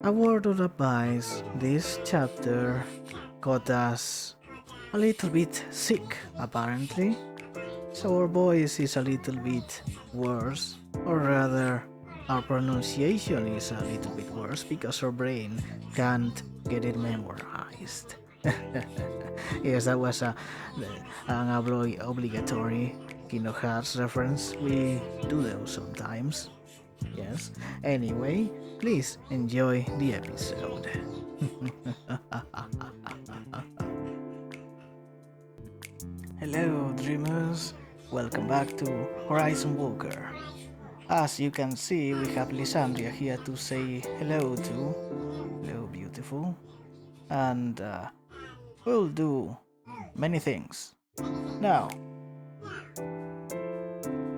A word of advice, this chapter got us a little bit sick, apparently. So our voice is a little bit worse, or rather, our pronunciation is a little bit worse because our brain can't get it memorized. Yes, that was an obligatory Kingdom Hearts reference. We do those sometimes. Yes. Anyway, please enjoy the episode. Hello, dreamers. Welcome back to Horizon Walker. As you can see, we have Lysandria here to say hello to. Hello, beautiful. And we'll do many things. Now,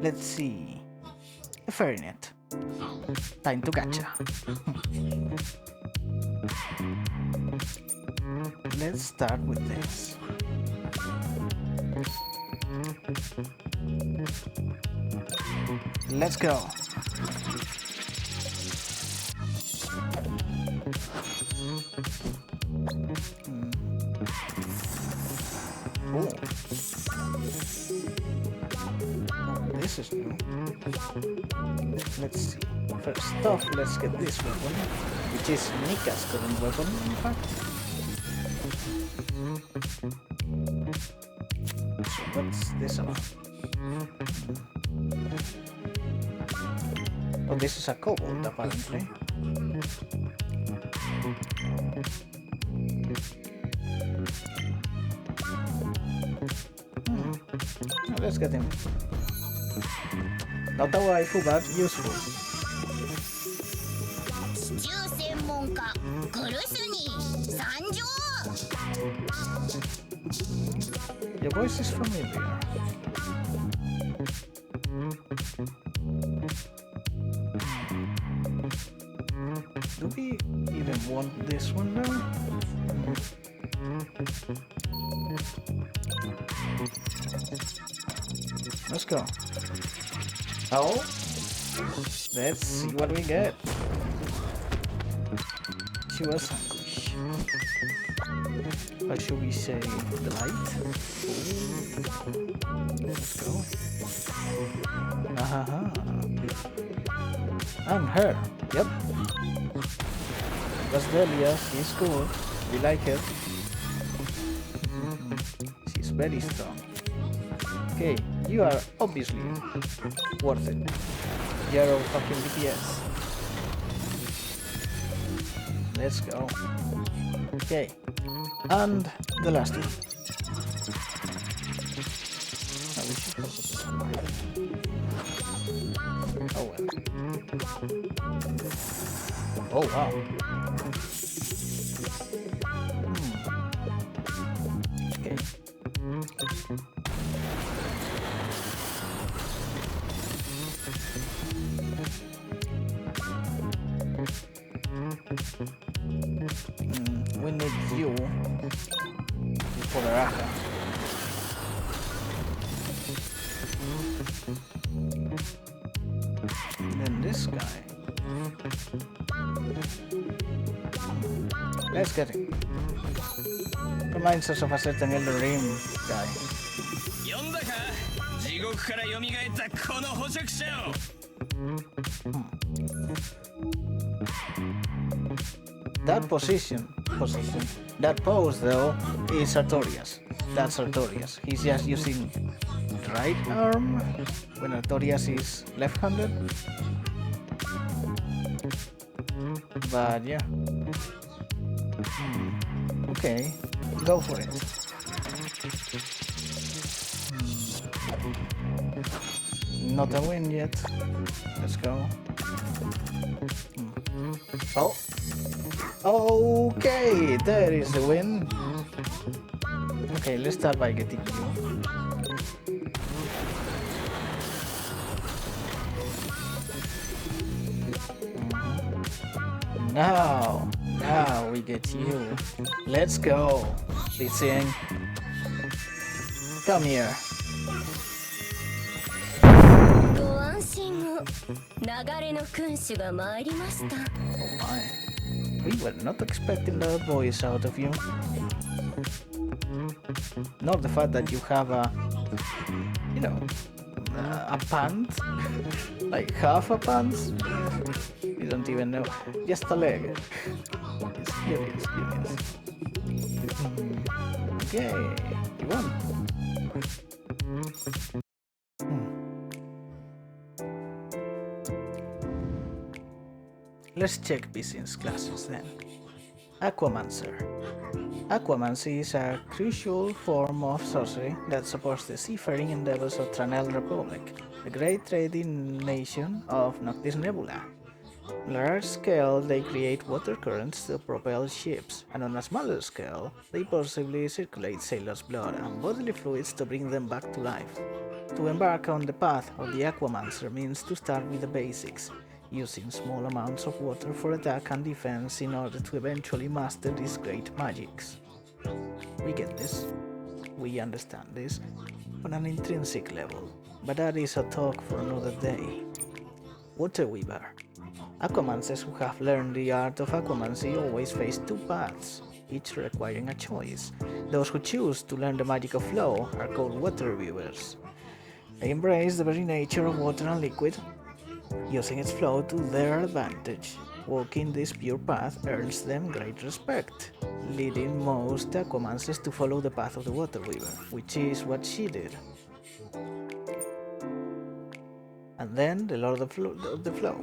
let's see. A Fairenight. Time to gacha. Let's start with this. Let's go. Oh. This is new. Let's see. First off, let's get this weapon, which is Nika's current weapon, in fact. So what's this about? Oh, this is a kobold, apparently. Oh, let's get him. Not a waifu, but useful. Your voice is familiar. Do we even want this one now? Let's go. Oh, let's see what we get. Chew sandwich. Or should we say delight? Let's go. Ahaha. I'm her. Yep. That's Delia. She's cool. We like her. She's very strong. Okay, you are obviously worth it. You're a fucking DPS. Let's go. Okay. And the last one. Oh, we should oh well. Oh wow. Okay. We need you for the Raka. And then this guy. Let's get him. Reminds us of a certain Elder Ring guy. That that pose though is Sartorius. That's Sartorius. He's just using right arm when Sartorius is left-handed. But yeah. Okay, go for it. Not a win yet. Let's go. Oh. Okay, there is the win. Okay, let's start by getting you. Now we get you. Let's go. Vlissing. Come here. Oh my. We were not expecting that voice out of you. Nor the fact that you have a, you know, a pant, like half a pant. You don't even know, just a leg. It's curious, curious. Okay, you won. Let's check Vlissing's classes then. Aquamancer. Aquamancy is a crucial form of sorcery that supports the seafaring endeavors of Tranel Republic, the great trading nation of Noctis Nebula. On a large scale, they create water currents to propel ships, and on a smaller scale, they possibly circulate sailors' blood and bodily fluids to bring them back to life. To embark on the path of the Aquamancer means to start with the basics, using small amounts of water for attack and defense in order to eventually master these great magics. We get this. We understand this on an intrinsic level, but that is a talk for another day. Water Weaver. Aquamancers who have learned the art of aquamancy always face two paths, each requiring a choice. Those who choose to learn the magic of flow are called water weavers. They embrace the very nature of water and liquid, using its flow to their advantage. Walking this pure path earns them great respect, leading most aquamancers to follow the path of the water weaver, which is what she did. And then the Lord of the Flow.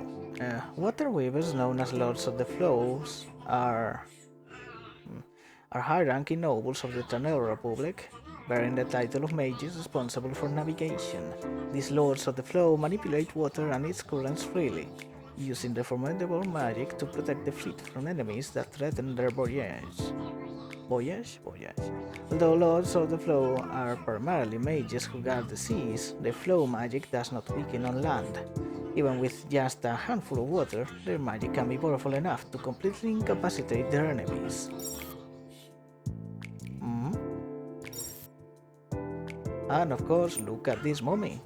Water weavers, known as Lords of the Flows, are high-ranking nobles of the Tranel Republic, bearing the title of mages responsible for navigation. These Lords of the Flow manipulate water and its currents freely, using their formidable magic to protect the fleet from enemies that threaten their voyage. Although Lords of the Flow are primarily mages who guard the seas, the flow magic does not weaken on land. Even with just a handful of water, their magic can be powerful enough to completely incapacitate their enemies. And of course, look at this mummy.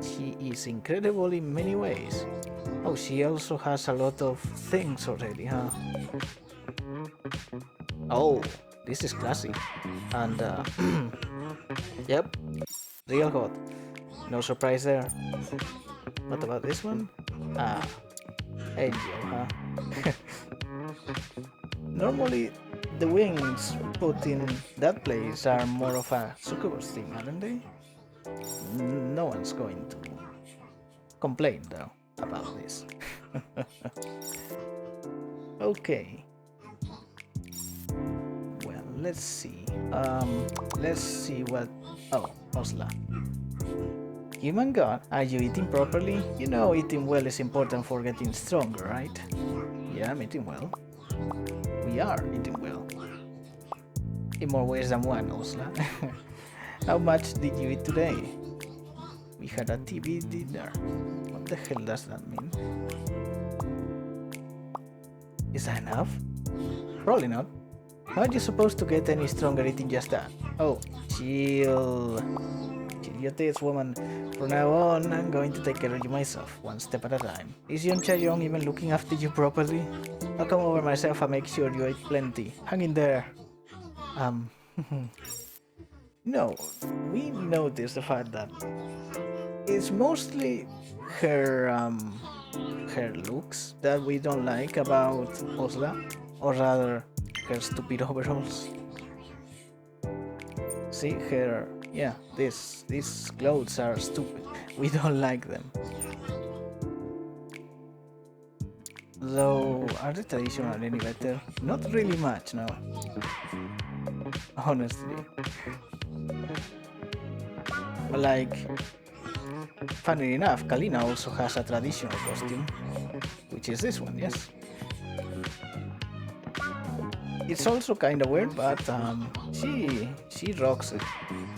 She is incredible in many ways. Oh, she also has a lot of things already, huh? Oh, this is classy. And, yep, real hot. No surprise there. What about this one? Ah, angel, huh? Normally, the wings put in that place are more of a succubus thing, aren't they? No one's going to complain, though, about this. Okay. Well, let's see. Let's see what... Oh, Osla. Human God, are you eating properly? You know eating well is important for getting stronger, right? Yeah, I'm eating well. We are eating well. In more ways than one, Osla. How much did you eat today? We had a TV dinner. What the hell does that mean? Is that enough? Probably not. How are you supposed to get any stronger eating just that? Oh, chill. Chill your tits, woman. From now on, I'm going to take care of you myself, one step at a time. Is Yon Chayong even looking after you properly? I'll come over myself and make sure you ate plenty. Hang in there. No, we noticed the fact that it's mostly her looks that we don't like about Osla, or rather, her stupid overalls. See, these clothes are stupid. We don't like them. Though, are the traditional any better? Not really much, no. Honestly. Like, funny enough, Kalina also has a traditional costume, which is this one, yes. It's also kinda weird, but she rocks it.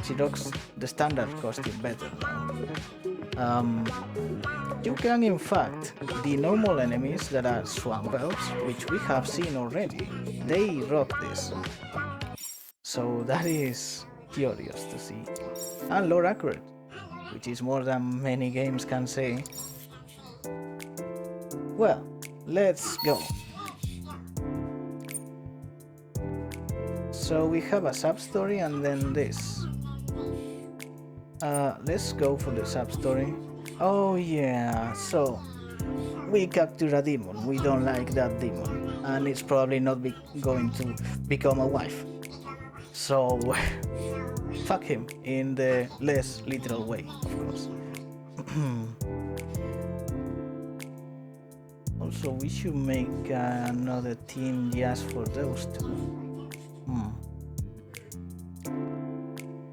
She rocks the standard costume better now. You can, in fact, the normal enemies that are swamp elves, which we have seen already, they rock this. So that is curious to see. And lore accurate, which is more than many games can say. Well, let's go. so we have a sub-story and then this. Let's go for the sub-story. Oh yeah, so we capture a demon. We don't like that demon, and it's probably not going to become a wife. So fuck him in the less literal way, of course. Also, we should make another team just for those two.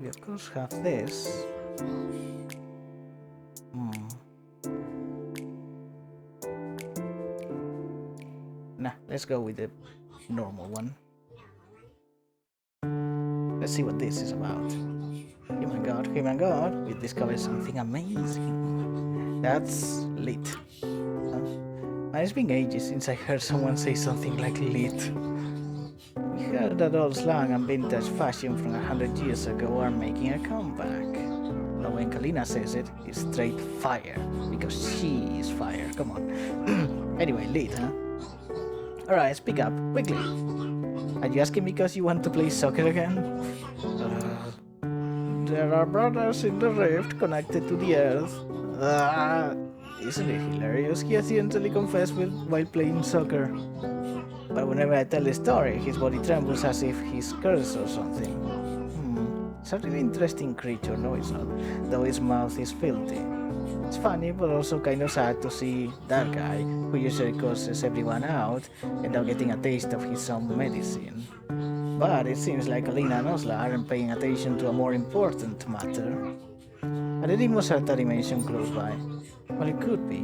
We of course have this. Nah, let's go with the normal one. Let's see what this is about. Human god, we discovered something amazing. That's lit. And it's been ages since I heard someone say something like lit. We heard that old slang and vintage fashion from 100 years ago are making a comeback. But when Kalina says it, it's straight fire. Because she is fire, come on. Anyway, lit, huh? Alright, speak up, quickly. Are you asking because you want to play soccer again? There are brothers in the rift connected to the earth. Isn't it hilarious? He accidentally confessed while playing soccer. But whenever I tell the story, his body trembles as if he's cursed or something. It's a really interesting creature, no it's not, though his mouth is filthy. It's funny, but also kind of sad to see that guy, who usually curses everyone out, end up getting a taste of his own medicine. But it seems like Kalina and Osla aren't paying attention to a more important matter. Are the demons at that dimension close by? Well, it could be.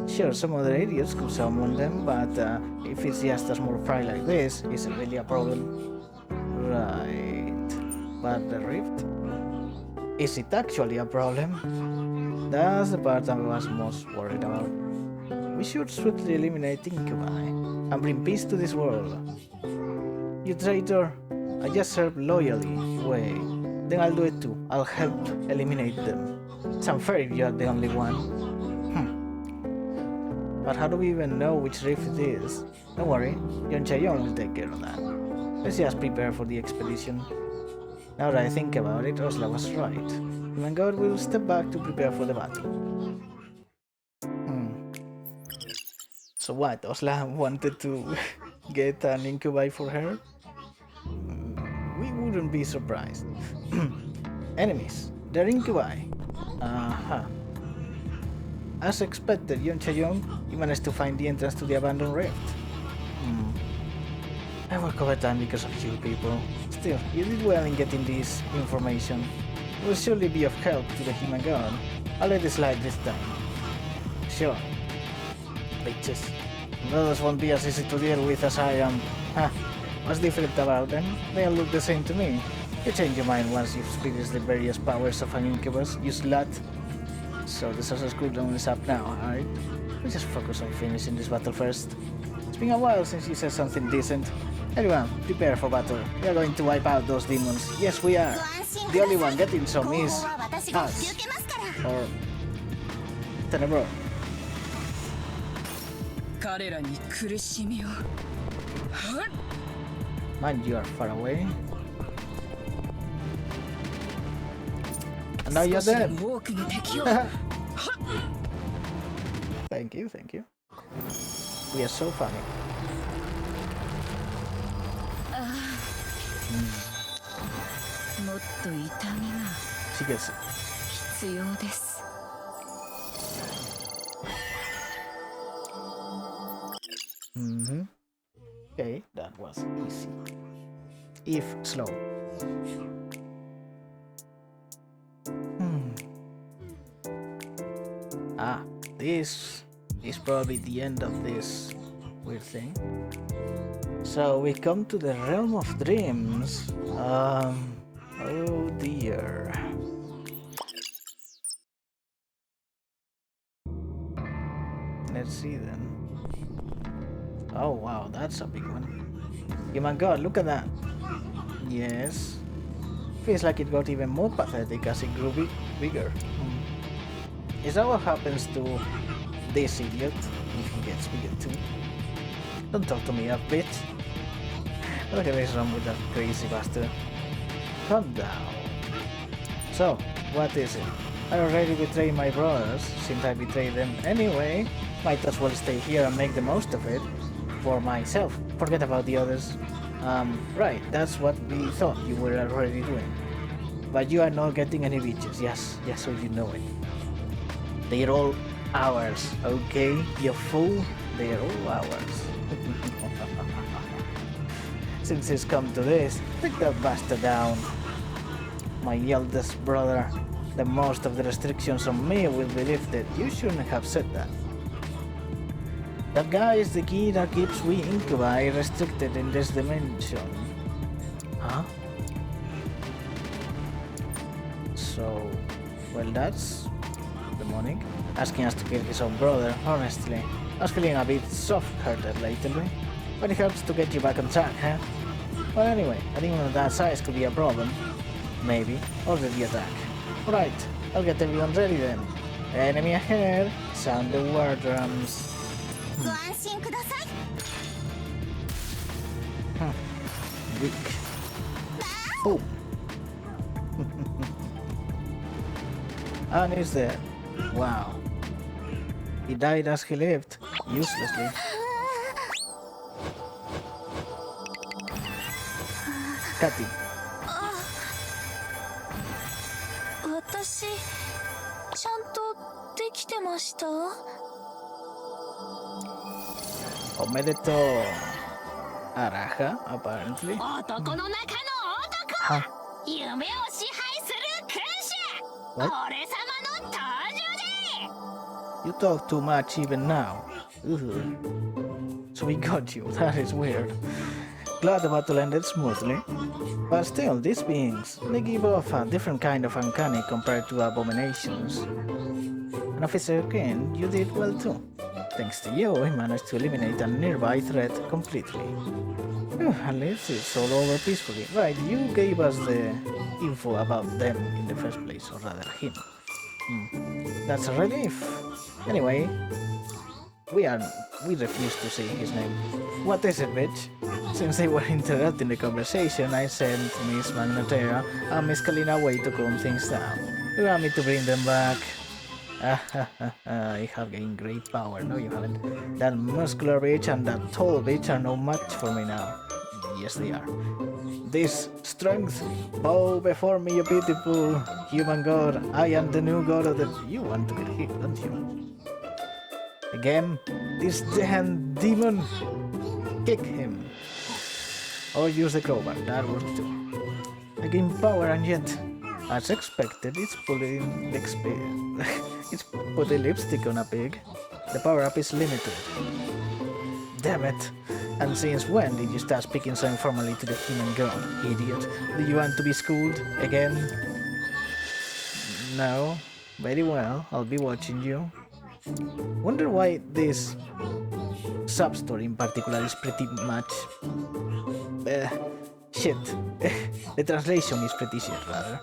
Sure, some other idiots could summon them, but if it's just a small fry like this, is it really a problem? Right. But the rift? Is it actually a problem? That's the part I was most worried about. We should swiftly eliminate incubi and bring peace to this world. You traitor! I just serve loyally. Wait, then I'll do it too. I'll help eliminate them. It's unfair if you're the only one. But how do we even know which rift it is? Don't worry, Ensue will take care of that. Let's just prepare for the expedition. Now that I think about it, Osla was right. My god will step back to prepare for the battle. So what, Osla wanted to get an incubi for her? We wouldn't be surprised. Enemies, they're incubi. As expected, Ensue, you managed to find the entrance to the abandoned rift. I work overtime because of you people. Still, you did well in getting this information. It will surely be of help to the human god. I'll let it slide this time. Sure. Bitches. Brothers won't be as easy to deal with as I am. What's different about them? They all look the same to me. You change your mind once you've experienced the various powers of an incubus, you slut. So the source cooldown is up now, alright? We'll just focus on finishing this battle first. It's been a while since you said something decent. Everyone, prepare for battle. We are going to wipe out those demons. Yes, we are. The only one getting some is us. Or Tenebro. Mind you are far away. And now you're dead. Thank you, thank you. We are so funny. She gets it. Okay, that was easy. If slow. This is probably the end of this weird thing. So we come to the realm of dreams. Oh dear. Let's see then. Oh wow, that's a big one. Oh my god, look at that. Yes. Feels like it got even more pathetic as it grew bigger. Is that what happens to this idiot if he gets bigger too? Don't talk to me, up bitch. What the hell is wrong with that crazy bastard? Calm down. So, what is it? I already betrayed my brothers, since I betrayed them anyway. Might as well stay here and make the most of it. For myself. Forget about the others. Right, that's what we thought you were already doing. But you are not getting any bitches, yes, so you know it. They're all ours, okay? You fool, they're all ours. Since it's come to this, take that bastard down. My eldest brother, the most of the restrictions on me will be lifted. You shouldn't have said that. That guy is the key that keeps we incubi restricted in this dimension. Huh? So, well, that's demonic. Asking us to kill his own brother, honestly. I was feeling a bit soft-hearted lately. But it helps to get you back on track, huh? Well, anyway, a demon of that size could be a problem. Maybe. Order the attack. Alright, I'll get everyone ready then. Enemy ahead. Sound the war drums. Weak. Oh. And he's dead. Wow. He died as he lived, uselessly. Catty. Omedeto. Araja, apparently. Huh? What? You talk too much even now. Ugh. So we got you, that is weird. Glad the battle ended smoothly. But still, these beings, they give off a different kind of uncanny compared to abominations. And Officer Kane, you did well too. Thanks to you, we managed to eliminate a nearby threat completely. At least it's all over peacefully. Right, you gave us the info about them in the first place, or rather him. That's a relief. Anyway, we refuse to say his name. What is it, bitch? Since they were interrupting the conversation, I sent Miss Magnetera and Miss Kalina away to calm things down. You want me to bring them back? I have gained great power. No, you haven't. That muscular bitch and that tall bitch are no match for me now. Yes, they are. This strength, bow before me, you beautiful human god. I am the new god of the... You want to get hit, don't you? Again, this damn demon. Kick him. Or use the crowbar, that works too. I gain power and yet, as expected, it's putting lipstick on a pig. The power-up is limited. Damn it. And since when did you start speaking so informally to the human girl, idiot? Do you want to be schooled again? No. Very well, I'll be watching you. Wonder why this Substory in particular is pretty much... shit. The translation is pretty shit, rather.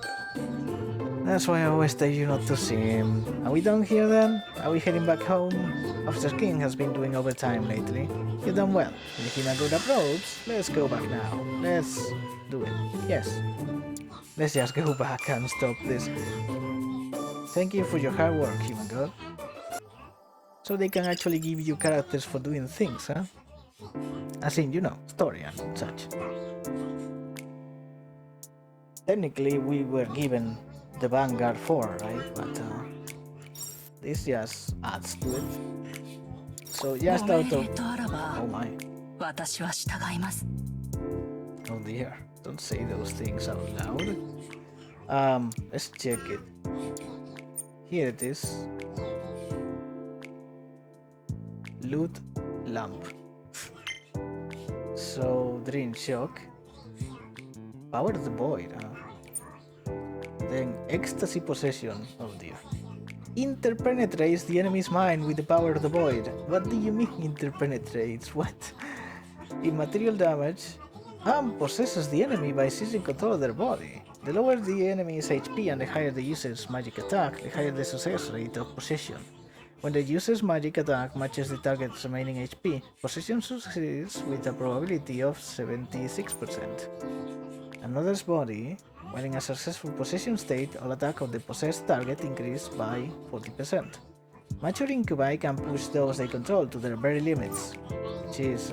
That's why I always tell you not to see him. Are we done here then? Are we heading back home? Officer King has been doing overtime lately. You've done well. Looking at good approach. Let's go back now. Let's do it. Yes. Let's just go back and stop this. Thank you for your hard work, human god. So they can actually give you characters for doing things, huh? As in, you know, story and such. Technically, we were given the Vanguard 4, right? But this just adds to it. So just out of... Oh my. Oh dear, don't say those things out loud. Let's check it. Here it is. Loot lamp. So, Dream Shock. Power of the Void, huh? Then Ecstasy Possession. Oh dear. Interpenetrates the enemy's mind with the power of the void. What do you mean interpenetrates? What? Immaterial damage. Possesses the enemy by seizing control of their body. The lower the enemy's HP and the higher the user's magic attack, the higher the success rate of possession. When the user's magic attack matches the target's remaining HP, possession succeeds with a probability of 76%. Another's body, when in a successful possession state, all attack of the possessed target increase by 40%. Mature incubi can push those they control to their very limits, which is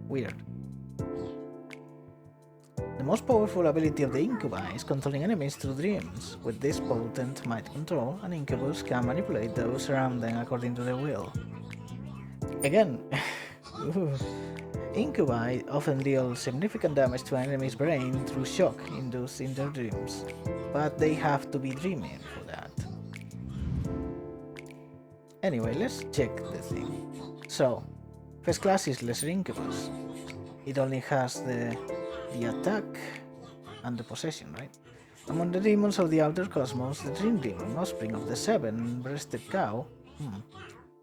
weird. The most powerful ability of the incubi is controlling enemies through dreams. With this potent mind control, an incubus can manipulate those around them according to their will. Again, incubi often deal significant damage to an enemy's brain through shock induced in their dreams, but they have to be dreaming for that. Anyway, let's check the thing. So, first class is Lesser Incubus. It only has the attack and the possession, right? Among the demons of the outer cosmos, the Dream Demon, offspring of the seven-breasted cow,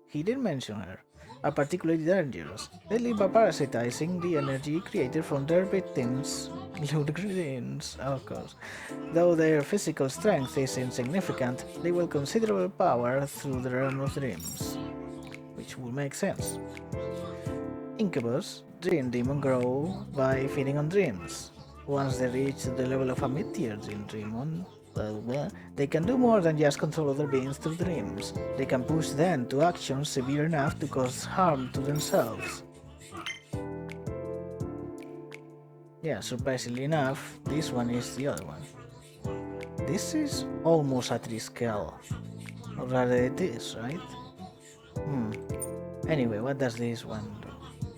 he didn't mention her, are particularly dangerous. They live by parasitizing the energy created from their victims' dreams, of course. Though their physical strength is insignificant, they wield considerable power through the realm of dreams, which would make sense. Incubus, Dream Demon, grow by feeding on dreams. Once they reach the level of a mid-tier Dream Demon, they can do more than just control other beings through dreams. They can push them to actions severe enough to cause harm to themselves. Yeah, surprisingly enough, this one is the other one. This is almost a 3 scale. Or rather it is, right? Anyway, what does this one do?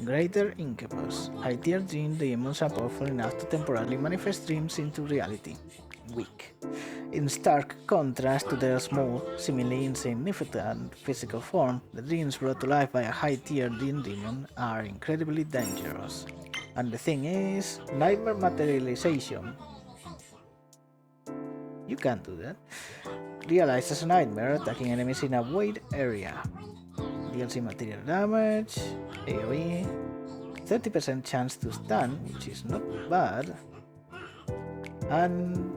Greater Incubus. High-tier Dream Demons are powerful enough to temporarily manifest dreams into reality. Weak. In stark contrast to their small, seemingly insignificant physical form, the dreams brought to life by a high-tier Dream Demon are incredibly dangerous. And the thing is, nightmare materialization. You can't do that. Realized as a nightmare, attacking enemies in a wide area. DLC material damage, AoE, 30% chance to stun, which is not bad. And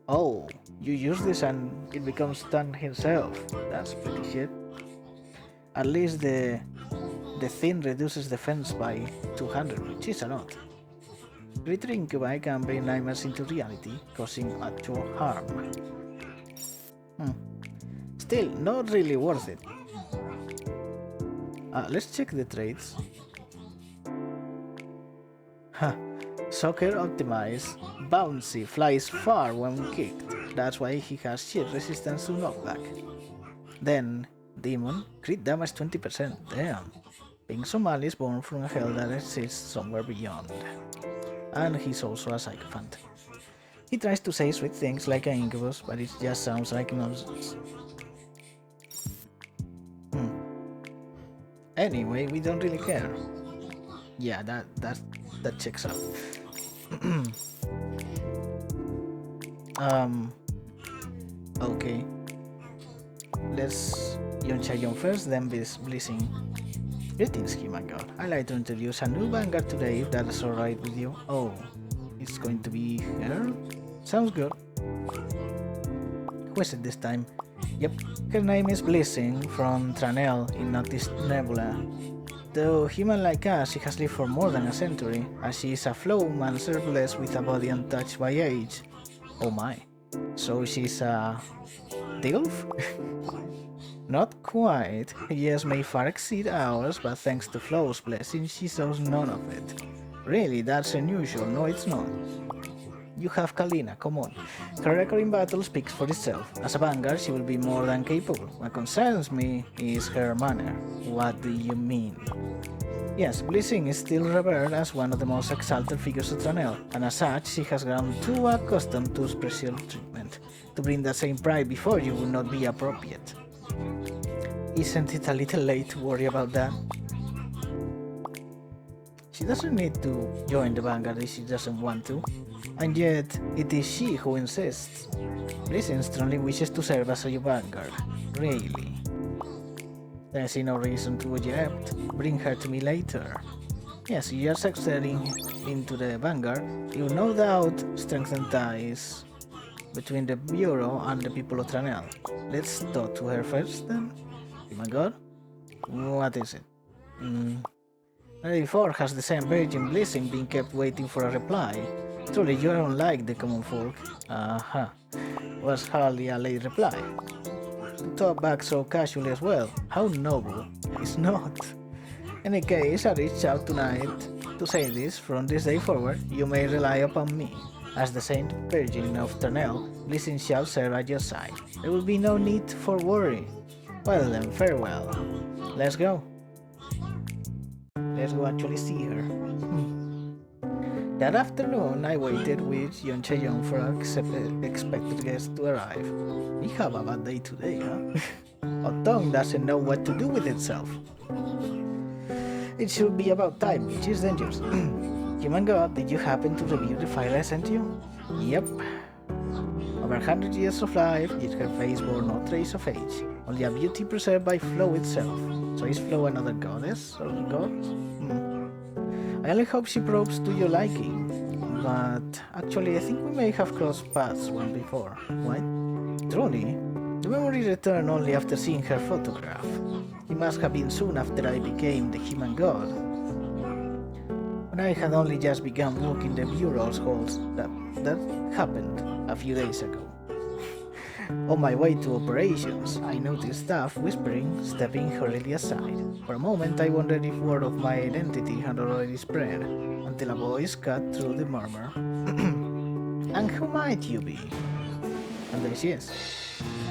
oh, you use this and it becomes stun himself. That's pretty shit. At least the thing reduces defense by 200, which is a lot. Greater Incubi can bring nightmares into reality, causing actual harm. Still, not really worth it. Let's check the traits. Soccer optimized, bouncy, flies far when kicked. That's why he has shield resistance to knockback. Then, Demon, crit damage 20%, damn. Being Somali is born from a hell that exists somewhere beyond. And he's also a sycophant. He tries to say sweet things like an incubus, but it just sounds like nonsense. Anyway, we don't really care. Yeah, that checks out. Okay. Let's Yonchayon first, then Vlissing. Greetings, my god. I'd like to introduce a new vanguard today, if that's alright with you. Oh, it's going to be her? Sounds good. Who is it this time? Yep, her name is Vlissing from Tranel in Noticed Nebula. Though human like us, she has lived for more than a century, as she is a flowmancer blessed with a body untouched by age. Oh my. So she's a DILF? Not quite. Her years may far exceed ours, but thanks to Flow's blessing, she shows none of it. Really, that's unusual. No, it's not. You have Kalina, come on. Her record in battle speaks for itself. As a vanguard, she will be more than capable. What concerns me is her manner. What do you mean? Yes, Vlissing is still revered as one of the most exalted figures of Tranel, and as such, she has grown too accustomed to special treatment. To bring that same pride before you would not be appropriate. Isn't it a little late to worry about that? She doesn't need to join the vanguard if she doesn't want to. And yet, it is she who insists. Vlissing strongly wishes to serve as your vanguard. Really. There is no reason to object. Bring her to me later. Yes, you are succeeding into the vanguard. You no doubt strengthen ties between the Bureau and the people of Tranel. Let's talk to her first, then. Oh my god. What is it? Before has the same virgin Vlissing been kept waiting for a reply. Truly, you are unlike the common folk. Was hardly a late reply. To talk back so casually as well. How noble. It's not. In any case, I reached out tonight to say this. From this day forward, you may rely upon me. As the Saint Virgin of Tranel, Vlissing shall serve at your side. There will be no need for worry. Well then, farewell. Let's go. Let's go actually see her. That afternoon, I waited with Yon Chaeyoung for our expected guest to arrive. We have a bad day today, huh? Our tongue doesn't know what to do with itself. It should be about time, which is dangerous. Human God, did you happen to review the file I sent you? Yep. Over 100 years of life, yet her face bore no trace of age. Only a beauty preserved by Flow itself. So is Flow another goddess or god? I only hope she probes to your liking. But actually, I think we may have crossed paths once before. What? Truly? The memory returned only after seeing her photograph. It must have been soon after I became the human god. When I had only just begun walking the bureau's halls, that happened a few days ago. On my way to operations, I noticed staff whispering, stepping hurriedly aside. For a moment, I wondered if word of my identity had already spread, until a voice cut through the murmur. And who might you be? And there she is.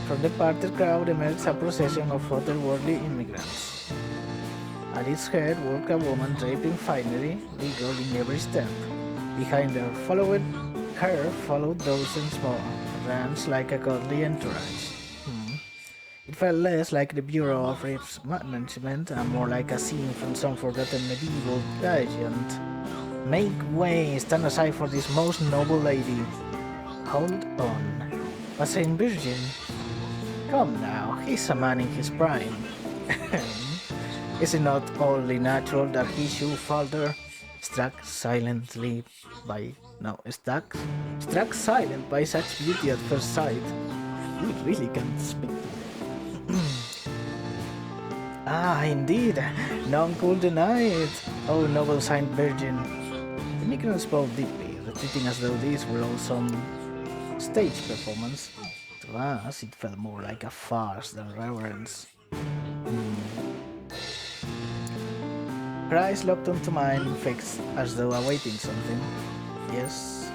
From the parted crowd emerged a procession of otherworldly immigrants. At its head walked a woman draped in finery, legal in every step. Behind her followed dozens more, ranks like a godly entourage. It felt less like the Bureau of Riff's management and more like a scene from some forgotten medieval pageant. Make way, stand aside for this most noble lady. Hold on. A Saint Virgin? Come now, he's a man in his prime. Is it not only natural that he should falter? Struck silent by such beauty at first sight. We really can't speak to them. Indeed, none could deny it. Oh, noble Saint Virgin. The migrants spoke deeply, retreating as though these were all some stage performance. To us, it felt more like a farce than reverence. Her eyes locked onto mine, fixed, as though awaiting something. Yes?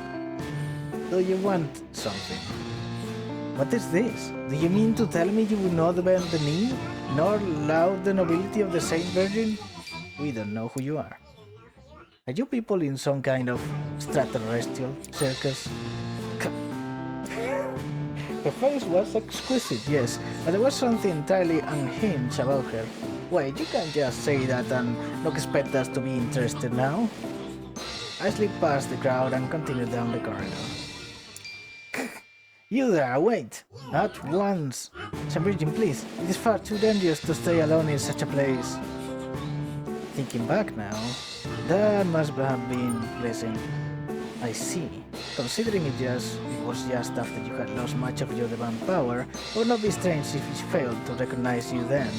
Do you want something? What is this? Do you mean to tell me you will not bend the knee, nor laud the nobility of the Saint Virgin? We don't know who you are. Are you people in some kind of extraterrestrial circus? Her face was exquisite, yes, but there was something entirely unhinged about her. Wait, you can't just say that and not expect us to be interested now? I slipped past the crowd and continued down the corridor. You there, wait! Not once! Saint Virgin, please, it is far too dangerous to stay alone in such a place. Thinking back now, that must have been Vlissing. I see. Considering it was just after you had lost much of your divine power, it would not be strange if you failed to recognize you then.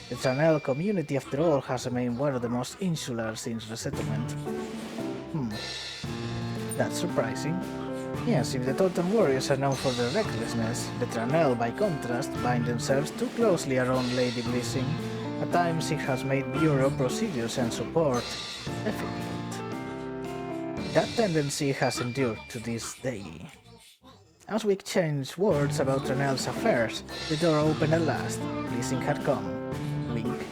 The Tranel community, after all, has remained one of the most insular since resettlement. That's surprising. Yes, if the Totem Warriors are known for their recklessness, the Tranel, by contrast, bind themselves too closely around Lady Vlissing. At times it has made Bureau procedures and support difficult. That tendency has endured to this day. As we exchanged words about Tranel's affairs, the door opened at last. Vlissing had come. Wink.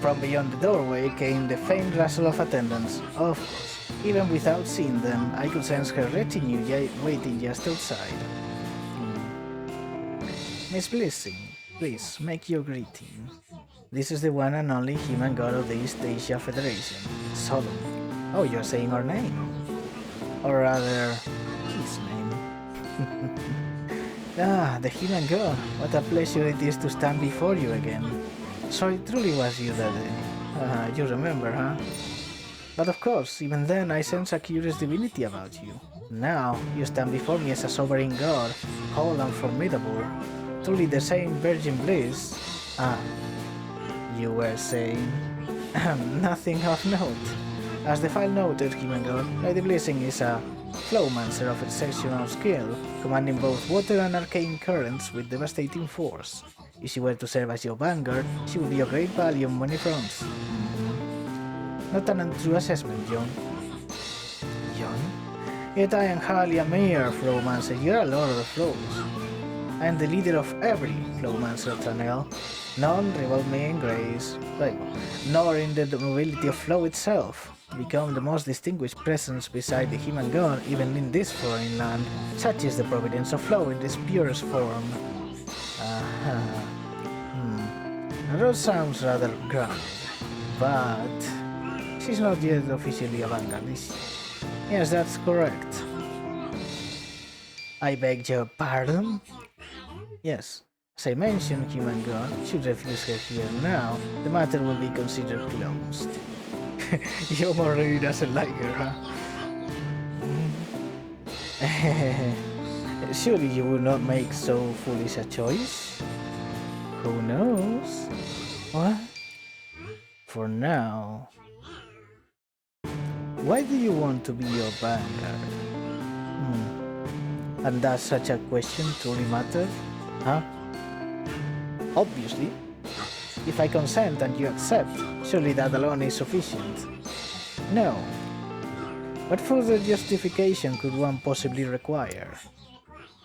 From beyond the doorway came the faint rustle of attendants. Of course, even without seeing them, I could sense her retinue waiting just outside. Miss Vlissing, please make your greeting. This is the one and only human god of the East Asia Federation, Sodom. Oh, you're saying our name? Or rather, his name. The human god. What a pleasure it is to stand before you again. So it truly was you that day. You remember, huh? But of course, even then I sense a curious divinity about you. Now you stand before me as a sovereign god, whole and formidable, truly the same virgin bliss. Ah, you were saying? Nothing of note. As the file noted, human god, Lady Vlissing is a flowmancer of exceptional skill, commanding both water and arcane currents with devastating force. If she were to serve as your vanguard, she would be of great value on many fronts. Not an untrue assessment, John. John? Yet I am hardly a mere flowmancer, you're a lord of the flows. I am the leader of every flowmancer, Tranel. None rival me in grace, nor in the nobility of flow itself. Become the most distinguished presence beside the human god even in this foreign land. Such is the providence of flow in this purest form. That sounds rather grand, but she's not yet officially a vanguard, is she? Yes, that's correct. I beg your pardon? Yes. As I mentioned, human god, should refuse her here now, the matter will be considered closed. Yom already doesn't like her, huh? Surely you will not make so foolish a choice? Who knows? What? For now. Why do you want to be your vanguard? And does such a question truly matter? Huh? Obviously. If I consent and you accept, surely that alone is sufficient. No. What further justification could one possibly require?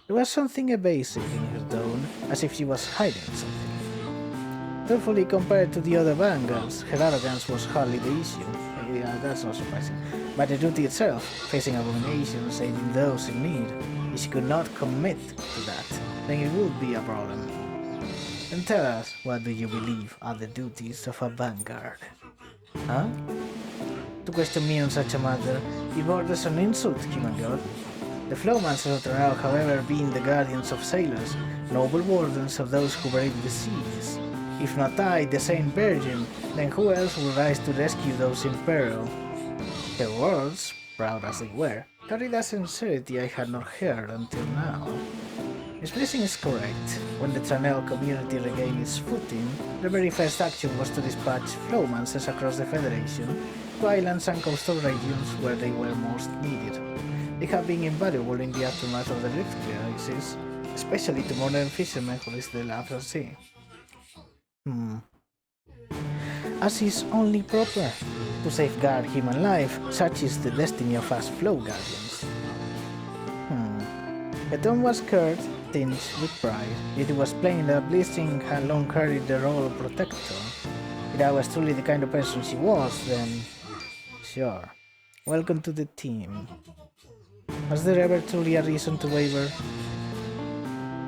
There was something evasive in her tone, as if she was hiding something. Truthfully, compared to the other vanguards, her arrogance was hardly the issue. Yeah, that's not surprising. But the duty itself, facing abominations, aiding those in need, if she could not commit to that, then it would be a problem. Then tell us, what do you believe are the duties of a vanguard? Huh? To question me on such a matter, it borders on insult, human god. The flowmancers of Terral, however, being the guardians of sailors, noble wardens of those who brave the seas. If not I, the Saint Virgin, then who else will rise to rescue those in peril? Her words, proud as they were, carried a sincerity I had not heard until now. His Vlissing is correct. When the Tranel community regained its footing, their very first action was to dispatch flowmancers across the Federation to islands and coastal regions where they were most needed. They have been invaluable in the aftermath of the Rift crisis, especially to modern fishermen who risk their lives at sea. As is only proper. To safeguard human life, such is the destiny of us flow guardians. Her tone was curt, tinged with pride, yet it was plain that Vlissing had long carried the role of protector. If that was truly the kind of person she was, then sure. Welcome to the team. Was there ever truly a reason to waver?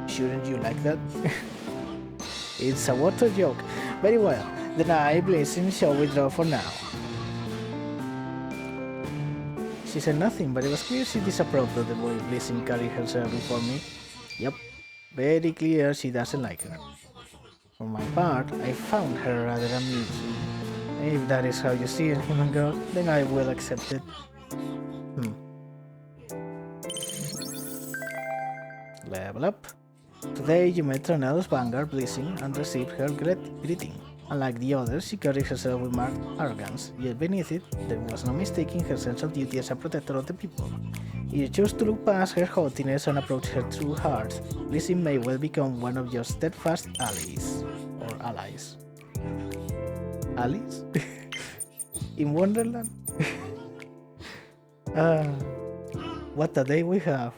Shouldn't you like that? It's a water joke. Very well, then I, Vlissing, shall withdraw for now. She said nothing, but it was clear she disapproved of the way Vlissing carried herself before me. Yep, very clear she doesn't like her. For my part, I found her rather amusing. If that is how you see it, human girl, then I will accept it. Level up. Today you met Tranel's vanguard Vlissing and received her greeting. Unlike the others, she carried herself with marked arrogance, yet beneath it, there was no mistaking her sense of duty as a protector of the people. If you choose to look past her haughtiness and approach her true heart, Vlissing may well become one of your steadfast allies. Or allies. Allies? In Wonderland? What a day we have.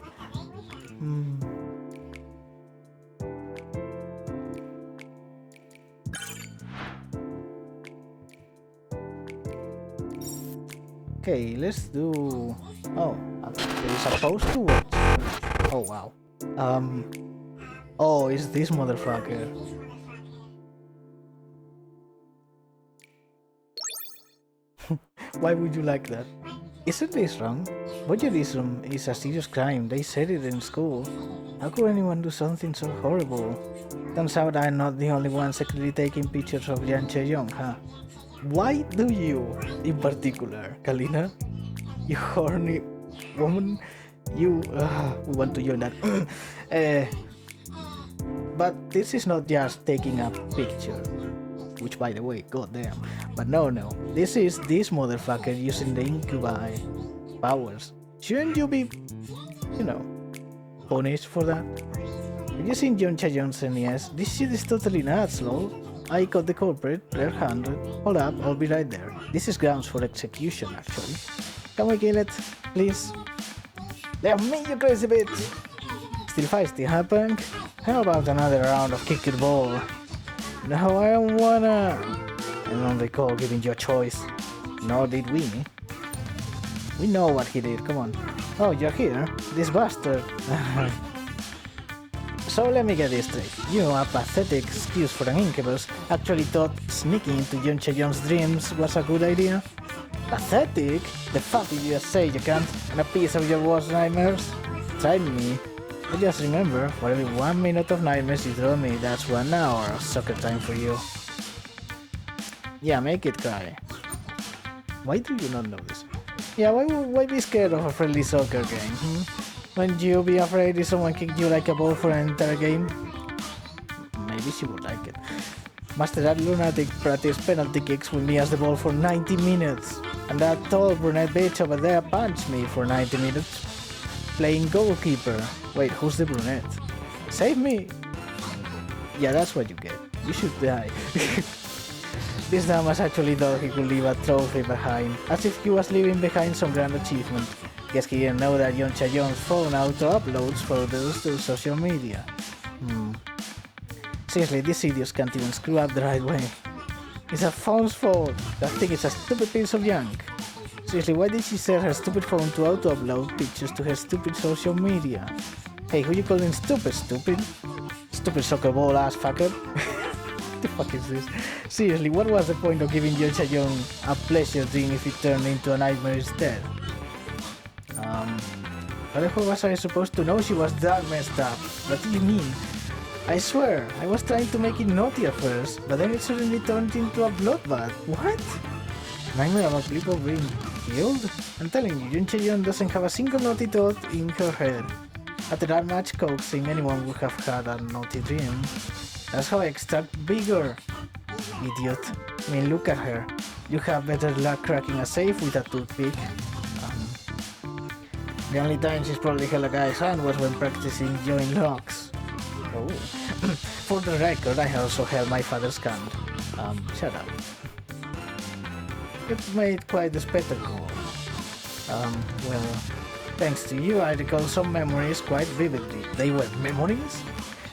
Okay, let's do... Oh, there is a post to watch. Oh, wow. Oh, it's this motherfucker. Why would you like that? Isn't this wrong? Voyeurism is a serious crime. They said it in school. How could anyone do something so horrible? Turns out I'm not the only one secretly taking pictures of Yan Che-young, huh? Why do you, in particular, Kalina, you horny woman, You we want to join that. But this is not just taking a picture, which by the way, goddamn. But no, this is this motherfucker using the incubi powers. Shouldn't you be, punished for that? Have you seen John Chajon's NES? This shit is totally nuts, lol. I caught the culprit, red-handed. Hold up, I'll be right there. This is grounds for execution, actually. Can we kill it, please? Damn me, you crazy bitch! Still feisty, huh, punk? How about another round of kick it ball? No, I don't wanna... I don't recall giving you a choice. Nor did we. We know what he did, come on. Oh, you're here? This bastard. So let me get this straight. You, a pathetic excuse for an incubus, actually thought sneaking into John Chajon's dreams was a good idea? Pathetic? The fuck did you just say you can't, and a piece of your worst nightmares? Try me. I just remember, for every 1 minute of nightmares you throw me, that's 1 hour of soccer time for you. Yeah, make it cry. Why do you not know this? Yeah, why be scared of a friendly soccer game, Wouldn't you be afraid if someone kicked you like a ball for an entire game? Maybe she would like it. Master, that lunatic practiced penalty kicks with me as the ball for 90 minutes. And that tall brunette bitch over there punched me for 90 minutes. Playing goalkeeper. Wait, who's the brunette? Save me! Yeah, that's what you get. You should die. This dumbass actually thought he could leave a trophy behind, as if he was leaving behind some grand achievement. Guess he didn't know that John Chajon's phone auto-uploads photos to social media. Seriously, these idiots can't even screw up the right way. It's a phone's fault. That thing is a stupid piece of junk. Seriously, why did she set her stupid phone to auto-upload pictures to her stupid social media? Hey, who you calling stupid? Stupid soccer ball ass fucker? What the fuck is this? Seriously, what was the point of giving John Chajon a pleasure dream if it turned into a nightmare instead? How the hell was I supposed to know she was that messed up? What do you mean? I swear, I was trying to make it naughty at first, but then it suddenly turned into a bloodbath. What? Nightmare about people being killed? I'm telling you, John Chajon doesn't have a single naughty thought in her head. After that much coaxing, anyone would have had a naughty dream. That's how I extract bigger. Idiot. I mean, look at her. You have better luck cracking a safe with a toothpick. The only time she's probably held a guy's hand was when practicing joint locks. Oh. For the record, I also held my father's hand. Shut up. It made quite a spectacle. Well, thanks to you, I recall some memories quite vividly. They were memories?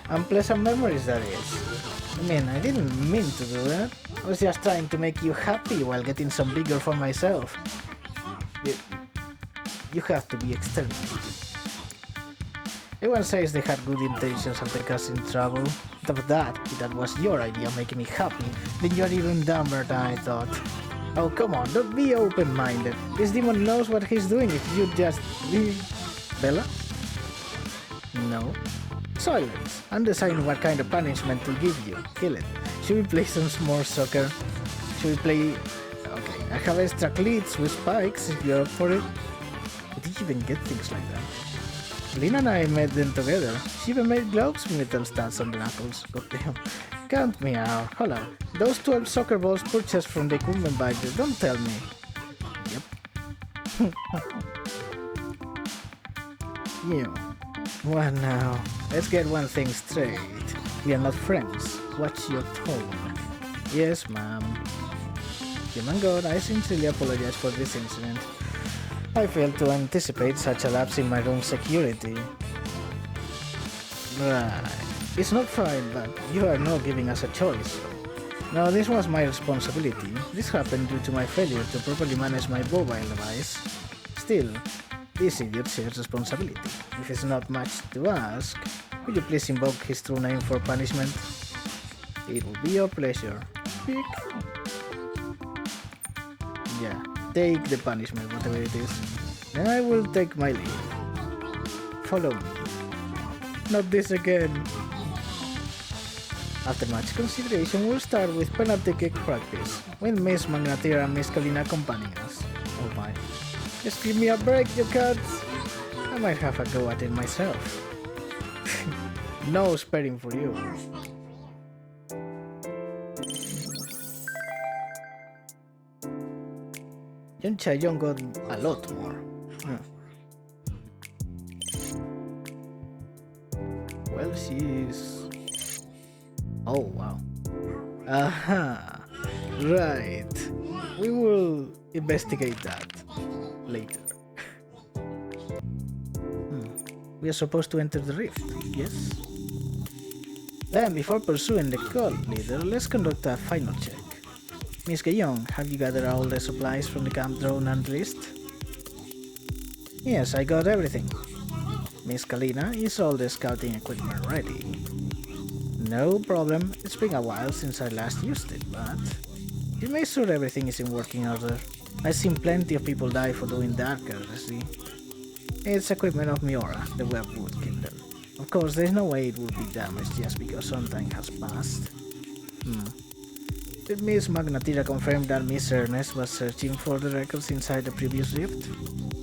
Unpleasant memories, that is. I mean, I didn't mean to do that. I was just trying to make you happy while getting some bigger for myself. You have to be exterminated. Everyone says they had good intentions and take us in trouble. But if that was your idea making me happy, then you're even dumber than I thought. Oh, come on, don't be open-minded. This demon knows what he's doing if you just leave... Bella? No. Silence. I'm deciding what kind of punishment to give you. Kill it. Should we play some more soccer? Should we play... Okay, I have extra cleats with spikes if you're up for it. How did you even get things like that? Kalina and I made them together. She even made gloves with metal studs on the knuckles. Goddamn. Count me out. Hold on. Those 12 soccer balls purchased from the Acquirement budget. Don't tell me. Yep. You. Well now, let's get one thing straight. We are not friends. Watch your tone. Yes, ma'am. Human God, I sincerely apologize for this incident. I failed to anticipate such a lapse in my room security. Right. It's not fine, but you are not giving us a choice. No, this was my responsibility. This happened due to my failure to properly manage my mobile device. Still, this idiot shares responsibility. If it's not much to ask, could you please invoke his true name for punishment? It will be your pleasure. Pick. Yeah, take the punishment, whatever it is. Then I will take my leave. Follow me. Not this again. After much consideration, we'll start with penalty kick practice, with Miss Magnatira and Miss Kalina accompanying us. Oh my. Just give me a break, you cats! I might have a go at it myself. No sparing for you. Young Chaeyoung got a lot more. Well, she's... Oh, wow. Aha! Right. We will investigate that later. We are supposed to enter the rift, yes? Then, before pursuing the cult leader, let's conduct a final check. Miss Chaeyoung, have you gathered all the supplies from the camp drone and list? Yes, I got everything. Miss Kalina, is all the scouting equipment ready? No problem, it's been a while since I last used it, but... you make sure everything is in working order. I've seen plenty of people die for doing that courtesy. It's equipment of Miura, the web would kill them. Of course, there's no way it would be damaged just because some time has passed. Did Miss Magnatira confirm that Miss Ernest was searching for the records inside the previous rift?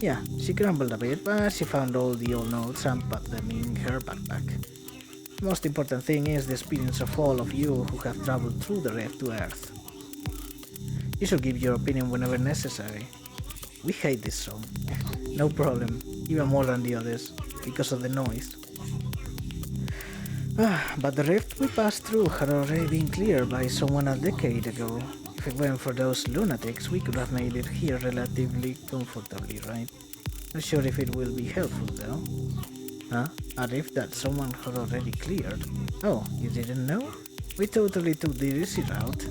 Yeah, she grumbled a bit, but she found all the old notes and put them in her backpack. The most important thing is the experience of all of you who have traveled through the rift to Earth. You should give your opinion whenever necessary. We hate this song. No problem, even more than the others, because of the noise. But the rift we passed through had already been cleared by someone a decade ago. If it weren't for those lunatics, we could have made it here relatively comfortably, right? Not sure if it will be helpful though. Huh? A rift that someone had already cleared? Oh, you didn't know? We totally took the easy route.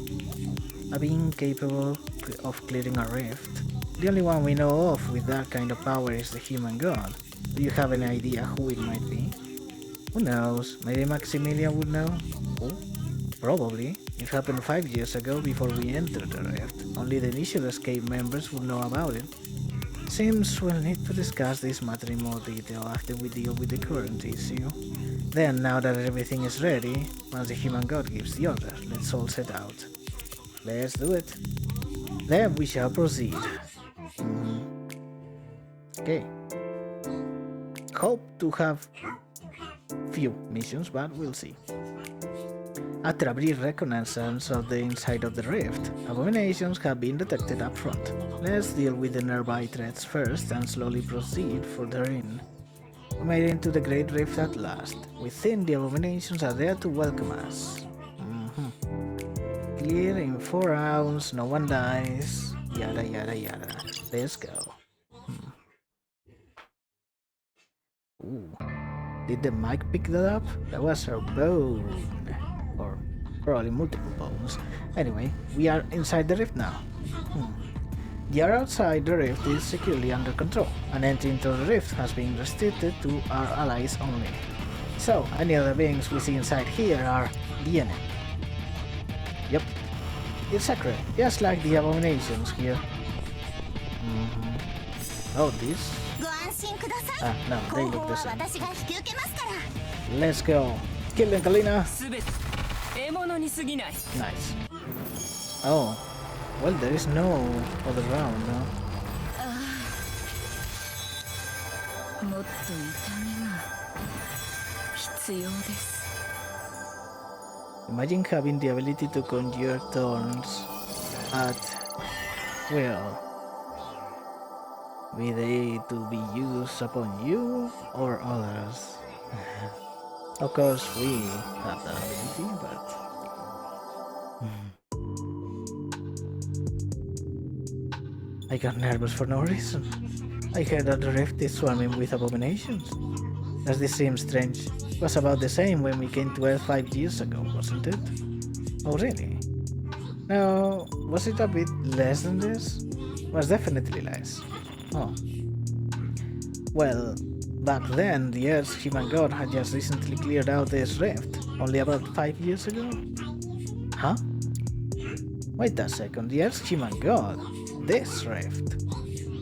A being capable of clearing a rift. The only one we know of with that kind of power is the human god. Do you have any idea who it might be? Who knows? Maybe Maximilian would know? Oh, probably. It happened 5 years ago before we entered the rift. Only the initial escape members would know about it. Seems we'll need to discuss this matter in more detail after we deal with the current issue. Then, now that everything is ready, once the human god gives the order, let's all set out. Let's do it. Then we shall proceed. Okay. Hope to have few missions, but we'll see. After a brief reconnaissance of the inside of the rift, abominations have been detected up front. Let's deal with the nearby threats first and slowly proceed further in. We made it into the Great Rift at last. We think the abominations are there to welcome us. Clear in 4 rounds, no one dies, yada yada yada. Let's go. Ooh. Did the mic pick that up? That was her bone. Or probably multiple bones. Anyway, we are inside the rift now. The area outside the rift is securely under control, and entry into the rift has been restricted to our allies only. So, any other beings we see inside here are the enemy. Yep. It's sacred, just like the abominations here. Oh, this? No, they look the same. Let's go. Kill them, Kalina. Nice. Oh. Well, there is no other round, no? Imagine having the ability to conjure thorns at will. Be they to be used upon you or others. Of course, we have that ability, but... I got nervous for no reason. I heard that the rift is swarming with abominations. Does this seem strange? It was about the same when we came to Earth 5 years ago, wasn't it? Oh, really? No, was it a bit less than this? It was definitely less. Oh. Well, back then, the Earth's human god had just recently cleared out this rift, only about 5 years ago? Huh? Wait a second, the Earth's human god? This rift?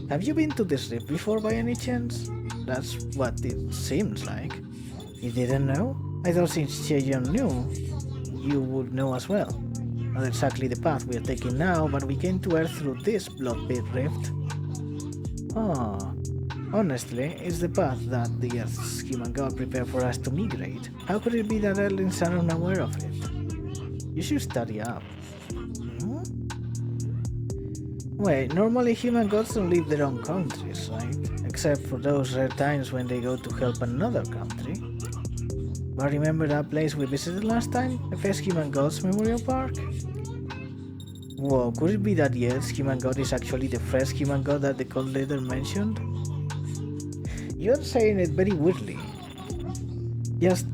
Have you been to this rift before by any chance? That's what it seems like. You didn't know? I thought since Chaeyoung knew, you would know as well. Not exactly the path we are taking now, but we came to Earth through this blood pit rift. Oh, Honestly, it's the path that the Earth's human god prepared for us to migrate. How could it be that Earthlings are unaware of it? You should study up. Hmm? Wait, normally human gods don't leave their own countries, right? Except for those rare times when they go to help another country. But remember that place we visited last time? The first human gods memorial park? Whoa, could it be that the Earth's human god is actually the first human god that the cult leader mentioned? You're saying it very weirdly. Just...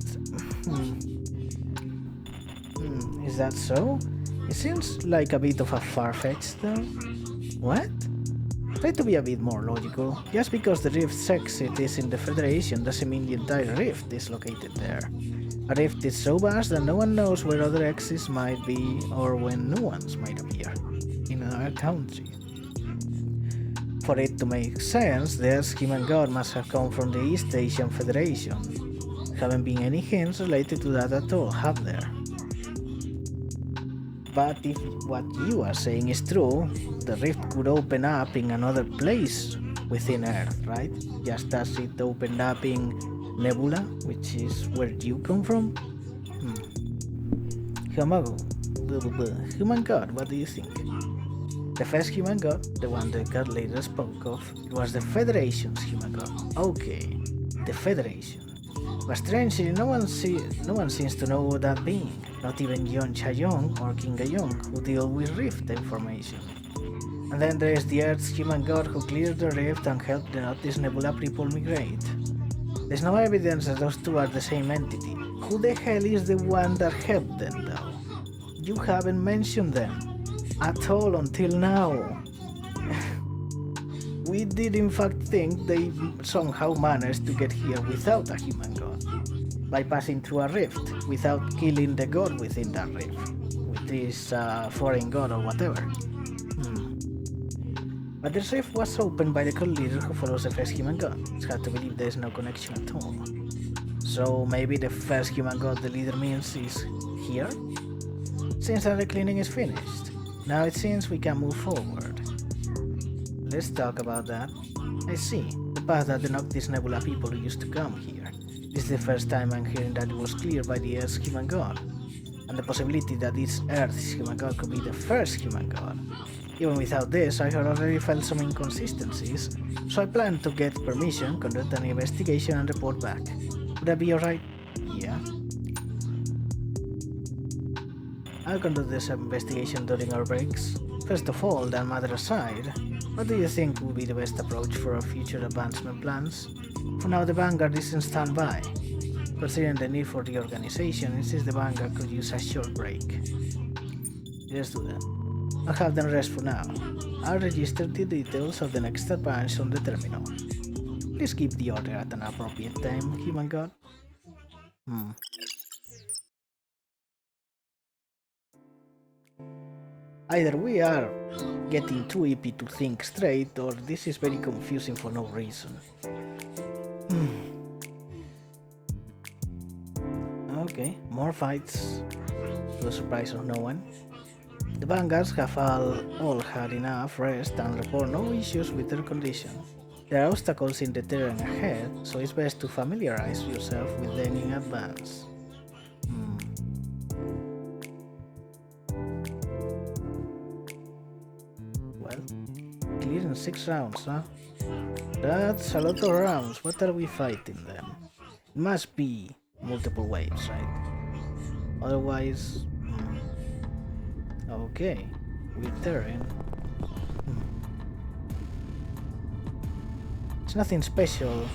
is that so? It seems like a bit of a far-fetched though. What? Try to be a bit more logical. Just because the rift's exit is in the Federation doesn't mean the entire rift is located there. A rift is so vast that no one knows where other exits might be or when new ones might appear in another country. For it to make sense, the human god must have come from the East Asian Federation. Haven't been any hints related to that at all, have there? But if what you are saying is true, the rift could open up in another place within Earth, right? Just as it opened up in Nebula, which is where you come from? Human god, what do you think? The first human god, the one the god later spoke of, it was the Federation's human god. Okay, the Federation. But strangely, no one seems to know that being. Not even Yon Chayong or King Gayong, who deal with rift information. And then there is the Earth's human god who cleared the rift and helped the Noctis Nebula people migrate. There's no evidence that those two are the same entity. Who the hell is the one that helped them though? You haven't mentioned them at all until now. We did in fact think they somehow managed to get here without a human god, by passing through a rift, without killing the god within that rift, with this foreign god or whatever. But the rift was opened by the cult leader who follows the first human god. It's hard to believe there is no connection at all. So maybe the first human god the leader means is here? Since that the cleaning is finished, now it seems we can move forward. Let's talk about that. I see. The path that the Noctis Nebula people used to come here. This is the first time I'm hearing that it was cleared by the Earth's human god. And the possibility that this Earth's human god could be the first human god. Even without this, I had already felt some inconsistencies, so I plan to get permission, conduct an investigation and report back. Would that be alright? Yeah. I'll conduct this investigation during our breaks. First of all, that matter aside, what do you think will be the best approach for our future advancement plans? For now, the Vanguard is in standby. Considering the need for reorganization, it seems the Vanguard could use a short break. Let's do that. I'll have them rest for now. I'll register the details of the next advance on the terminal. Please keep the order at an appropriate time, human god. Either we are getting too hippie to think straight, or this is very confusing for no reason. Okay, more fights, to the surprise of no one. The vanguards have all had enough rest and report no issues with their condition. There are obstacles in the terrain ahead, so it's best to familiarize yourself with them in advance. Well, clearing 6 rounds, huh? That's a lot of rounds. What are we fighting then? It must be multiple waves, right? Otherwise... Okay, with terrain. It's nothing special.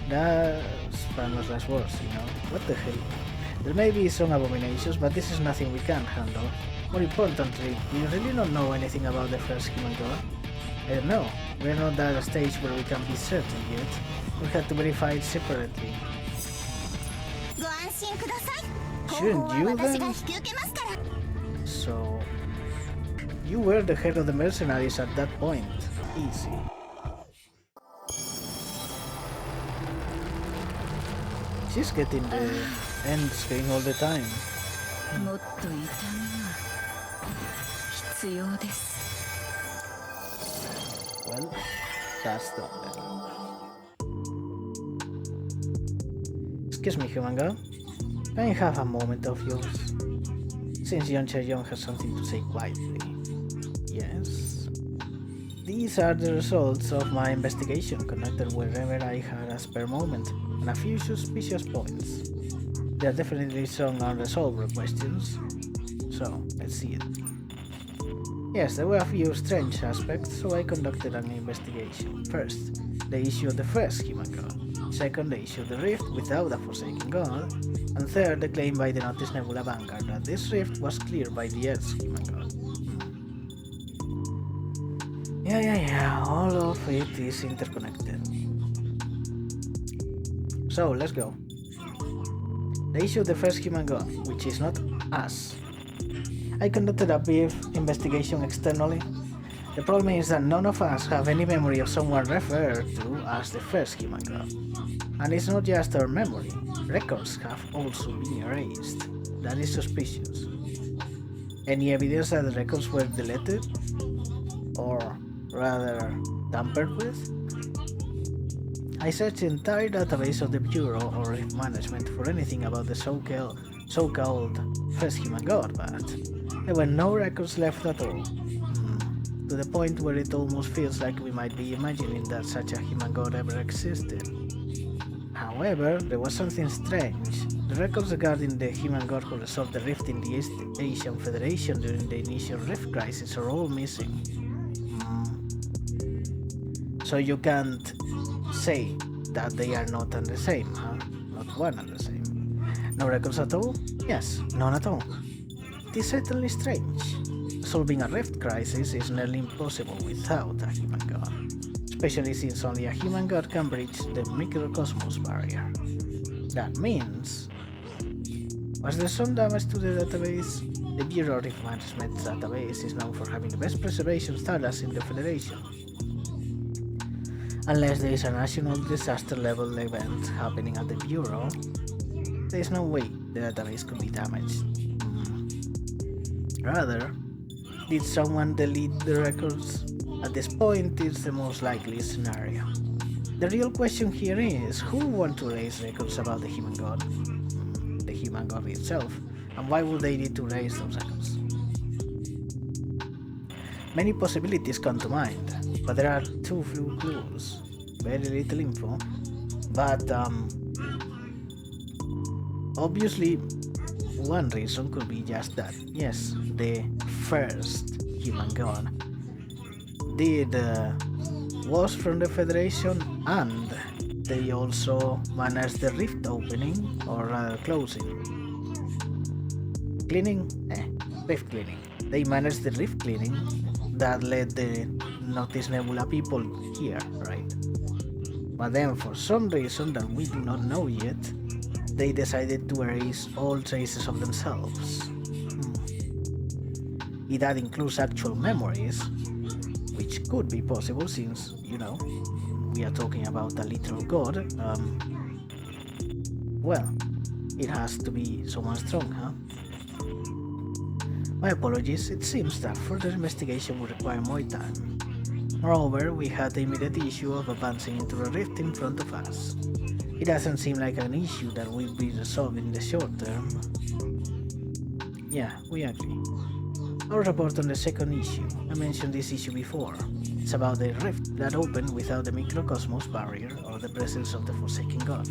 That's famous last words, you know. What the hell? There may be some abominations, but this is nothing we can't handle. More importantly, we really don't know anything about the first human god. I don't know. We're not at a stage where we can be certain yet. We have to verify it separately. Shouldn't you then? So... You were the head of the mercenaries at that point. Easy. She's getting the end screen all the time. Well, That's done then. Excuse me, human girl. Can I have a moment of yours? Since Young Chae-young has something to say quietly. Yes. These are the results of my investigation conducted wherever I had a spare moment and a few suspicious points. There are definitely some unresolved questions. So, let's see it. Yes, there were a few strange aspects, so I conducted an investigation. First, the issue of the first human god. Second, the issue of the rift without a forsaken god. And third, the claim by the Notice Nebula Vanguard that this rift was cleared by the Earth's human god. Yeah, all of it is interconnected. So, let's go. The issue of the first human god, which is not us. I conducted a brief investigation externally. The problem is that none of us have any memory of someone referred to as the first human god. And it's not just our memory, records have also been erased. That is suspicious. Any evidence that the records were deleted? Or rather, tampered with? I searched the entire database of the Bureau or Rift Management for anything about the so-called first human god, but there were no records left at all. To the point where it almost feels like we might be imagining that such a human god ever existed. However, there was something strange. The records regarding the human god who resolved the rift in the East Asian Federation during the initial rift crisis are all missing. So you can't say that they are not the same, huh? Not one and the same. No records at all? Yes, none at all. It is certainly strange. Solving a rift crisis is nearly impossible without a human god, especially since only a human god can breach the microcosmos barrier. That means... Was there some damage to the database? The Bureau of Rift Management's database is known for having the best preservation status in the Federation. Unless there is a national disaster level event happening at the Bureau, there is no way the database could be damaged. Rather, did someone delete the records? At this point, it's the most likely scenario. The real question here is, who would want to erase records about the human god? The human god itself, and why would they need to erase those records? Many possibilities come to mind, but there are too few clues. Very little info, but obviously one reason could be just that. Yes, the first human god was from the Federation, and they also managed the rift opening, or rather closing. Rift cleaning. They managed the rift cleaning that led the Notice Nebula people here, right? But then for some reason that we do not know yet, they decided to erase all traces of themselves. That includes actual memories, which could be possible since, you know, we are talking about a literal god. Well, it has to be someone strong, huh? My apologies, it seems that further investigation would require more time. Moreover, we had the immediate issue of advancing into a rift in front of us. It doesn't seem like an issue that will be resolved in the short term. Yeah, we agree. Our report on the second issue. I mentioned this issue before. It's about the rift that opened without the microcosmos barrier or the presence of the Forsaken God.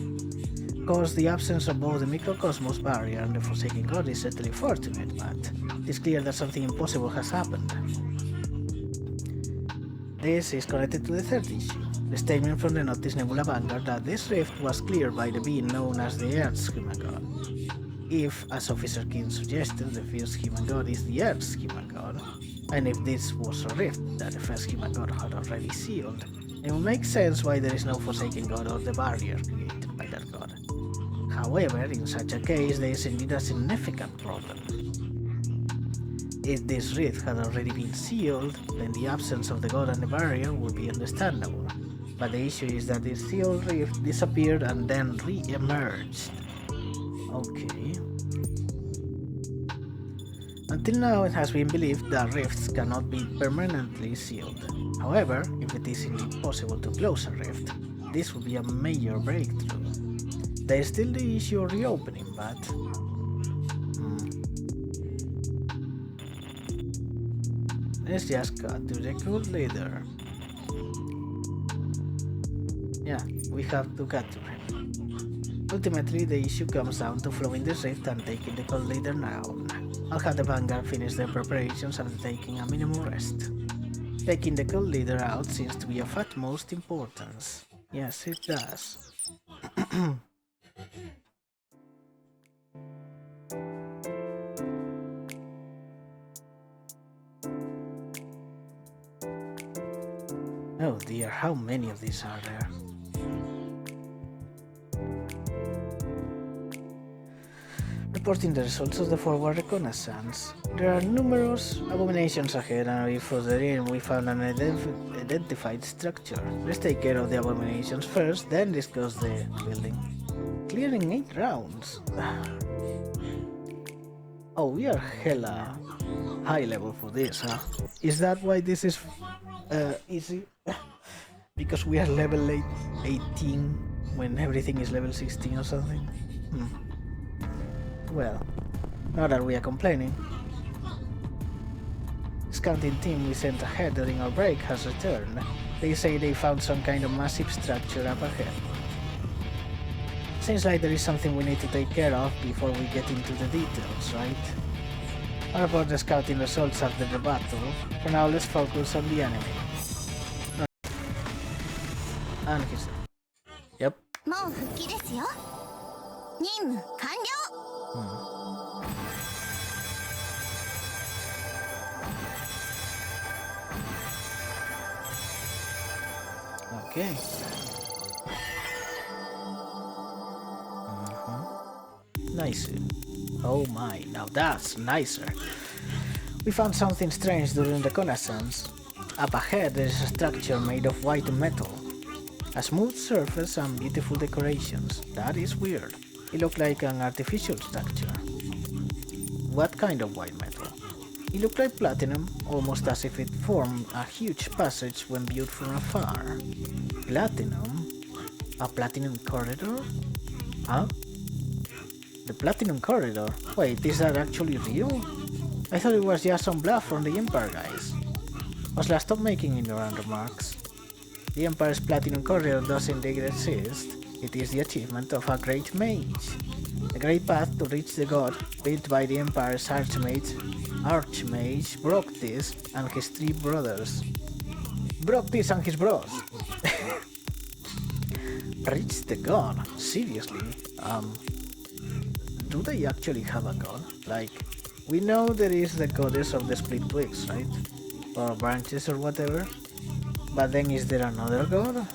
Of course, the absence of both the microcosmos barrier and the Forsaken God is certainly fortunate, but it's clear that something impossible has happened. This is connected to the third issue, the statement from the Notice Nebula Vanguard that this rift was cleared by the being known as the Earth's human god. If, as Officer King suggested, the first human god is the Earth's human god, and if this was a rift that the first human god had already sealed, it would make sense why there is no Forsaken God or the barrier created by that god. However, in such a case, there is indeed a significant problem. If this rift had already been sealed, then the absence of the god and the barrier would be understandable. But the issue is that the sealed rift disappeared and then re-emerged. Okay. Until now, it has been believed that rifts cannot be permanently sealed. However, if it is indeed possible to close a rift, this would be a major breakthrough. There is still the issue of reopening, but... Let's just cut to the cult leader. Yeah, we have to cut to him. Ultimately, the issue comes down to flowing the rift and taking the cult leader down. I'll have the Vanguard finish their preparations and taking a minimal rest. Taking the cult leader out seems to be of utmost importance. Yes, it does. Oh dear, how many of these are there? Reporting the results of the forward reconnaissance. There are numerous abominations ahead, and further in we found an identified structure. Let's take care of the abominations first, then discuss the building. Clearing 8 rounds. Oh, we are hella high level for this, huh? Is that why this is easy? Because we are level 18 when everything is level 16 or something? Well, now that we are complaining. Scouting team we sent ahead during our break has returned. They say they found some kind of massive structure up ahead. Seems like there is something we need to take care of before we get into the details, right? I'll report the scouting results after the battle. For now, let's focus on the enemy. And he's... Yep. Okay. Nice. Oh my, now that's nicer. We found something strange during the reconnaissance. Up ahead there is a structure made of white metal. A smooth surface and beautiful decorations. That is weird. It looked like an artificial structure. What kind of white metal? It looked like platinum, almost as if it formed a huge passage when viewed from afar. Platinum? A platinum corridor? Huh? The platinum corridor? Wait, is that actually real? I thought it was just some bluff from the Empire guys. Osla, stop making ignorant remarks. The Empire's platinum corridor doesn't exist. It is the achievement of a great mage. The great path to reach the god, built by the Empire's Archmage Broctis and his 3 brothers. Broctis and his bros! Reach the god? Seriously? Do they actually have a god? Like, we know there is the goddess of the split twigs, right? Or branches or whatever. But then is there another god?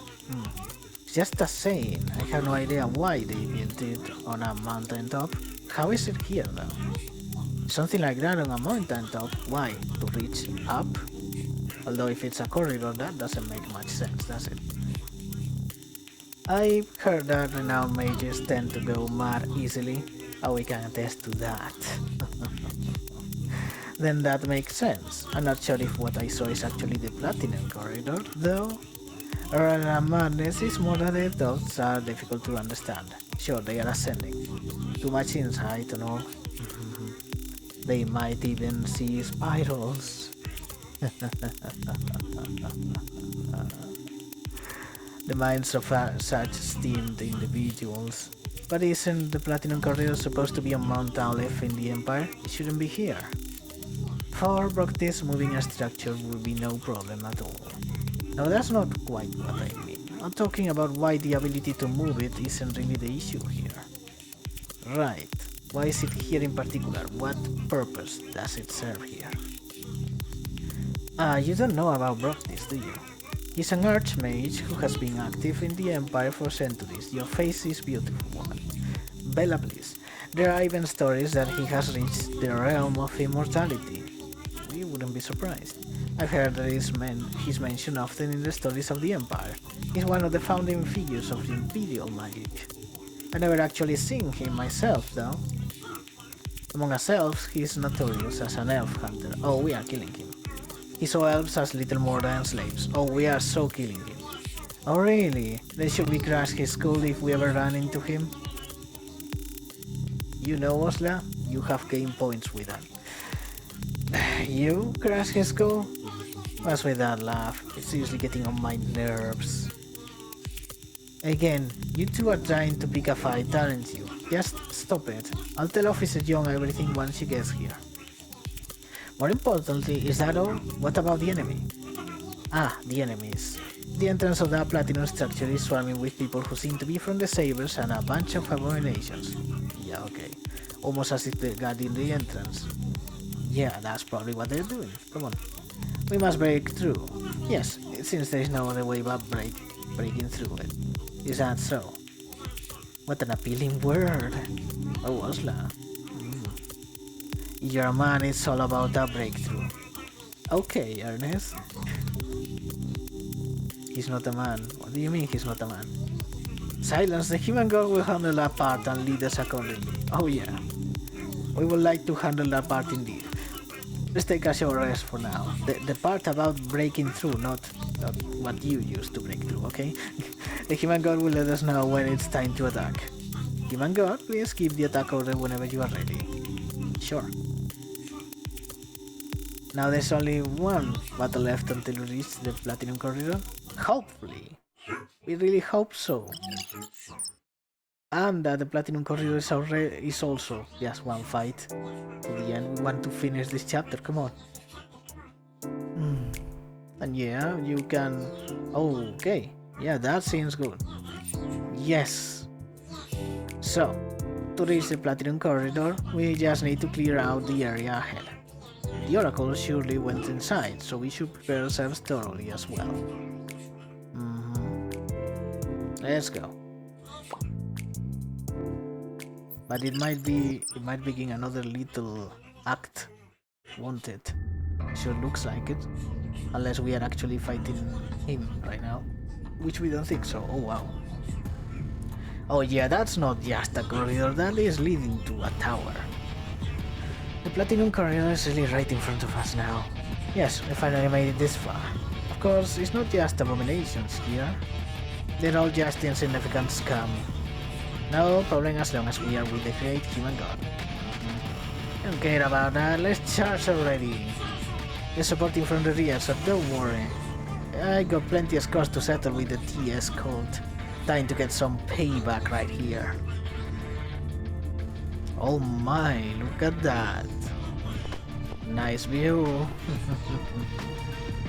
Just a saying. I have no idea why they built it on a mountain top. How is it here though? Something like that on a mountain top. Why? To reach up? Although if it's a corridor, that doesn't make much sense, does it? I've heard that renowned mages tend to go mad easily. We can attest to that. Then that makes sense. I'm not sure if what I saw is actually the platinum corridor, though. Madness is more that their thoughts are difficult to understand. Sure, they are ascending. Too much insight and all. They might even see spirals. The minds of such esteemed individuals. But isn't the Platinum Corridor supposed to be on Mount Aleph in the Empire? It shouldn't be here. For Broctis, moving a structure would be no problem at all. Now that's not quite what I mean. I'm talking about why the ability to move it isn't really the issue here. Right. Why is it here in particular? What purpose does it serve here? You don't know about Broctis, do you? He's an archmage who has been active in the Empire for centuries. Your face is beautiful, woman. Bella, please. There are even stories that he has reached the realm of immortality. We wouldn't be surprised. I've heard that he's mentioned often in the stories of the Empire. He's one of the founding figures of the Imperial magic. I never actually seen him myself, though. Among us elves, he is notorious as an elf hunter. Oh, we are killing him. He saw elves as little more than slaves. Oh, we are so killing him. Oh, really? Then should we crash his skull if we ever run into him? You know, Osla, you have gained points with that. You crash his skull? What's with that laugh? It's seriously getting on my nerves. Again, you two are trying to pick a fight, aren't you? Just stop it. I'll tell Officer Young everything once she gets here. More importantly, is that all? What about the enemy? Ah, the enemies. The entrance of that platinum structure is swarming with people who seem to be from the Sabers and a bunch of abominations. Yeah, okay. Almost as if they got in the entrance. Yeah, that's probably what they're doing. Come on. We must break through. Yes, it seems there's no other way but breaking through it. Is that so? What an appealing word. Oh, Osla. Your man is all about that breakthrough. Okay, Ernest. He's not a man. What do you mean he's not a man? Silence, the human god will handle that part and lead us accordingly. Oh yeah. We would like to handle that part indeed. Let's take a short rest for now. The part about breaking through, not what you used to break through, okay? The human god will let us know when it's time to attack. Human god, please give the attack order whenever you are ready. Sure. Now there's only one battle left until we reach the Platinum Corridor. Hopefully. We really hope so. And that the Platinum Corridor is also just one fight. To the end, we want to finish this chapter, come on. And yeah, you can... Oh, okay. Yeah, that seems good. Yes. So, to reach the Platinum Corridor, we just need to clear out the area ahead. The Oracle surely went inside, so we should prepare ourselves thoroughly as well. Let's go. But it might begin another little act, won't it? Sure looks like it. Unless we are actually fighting him right now. Which we don't think so. Oh wow. Oh yeah, that's not just a corridor, that is leading to a tower. The Platinum Corridor is really right in front of us now. Yes, we finally made it this far. Of course, it's not just abominations here. They're all just insignificant scum. No problem as long as we are with the great human god. Don't care about that, let's charge already. You're supporting from the rear, so don't worry. I got plenty of scores to settle with the TS cult. Time to get some payback right here. Oh my, look at that. Nice view.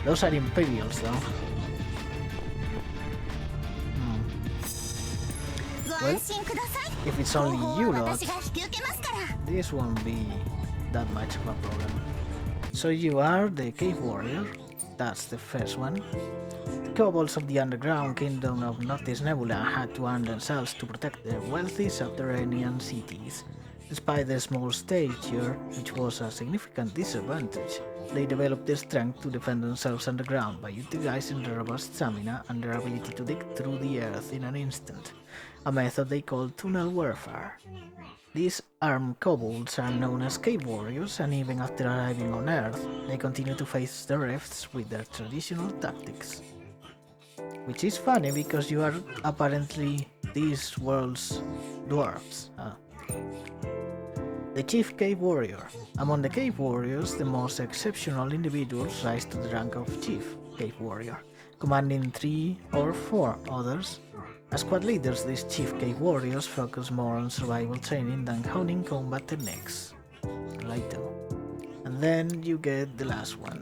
Those are Imperials though. Well, if it's only you lot, this won't be that much of a problem. So you are the cave warrior, that's the first one. The kobolds of the underground kingdom of Northeast Nebula had to arm themselves to protect their wealthy subterranean cities. Despite their small stature, which was a significant disadvantage, they developed their strength to defend themselves underground by utilizing their robust stamina and their ability to dig through the earth in an instant, a method they called tunnel warfare. These armed kobolds are known as cave warriors, and even after arriving on Earth, they continue to face the rifts with their traditional tactics. Which is funny because you are apparently this world's dwarves. The Chief Cave Warrior. Among the Cave Warriors, the most exceptional individuals rise to the rank of Chief Cave Warrior, commanding 3 or 4 others. As squad leaders, these Chief Cave Warriors focus more on survival training than honing combat techniques. Righto. And then you get the last one,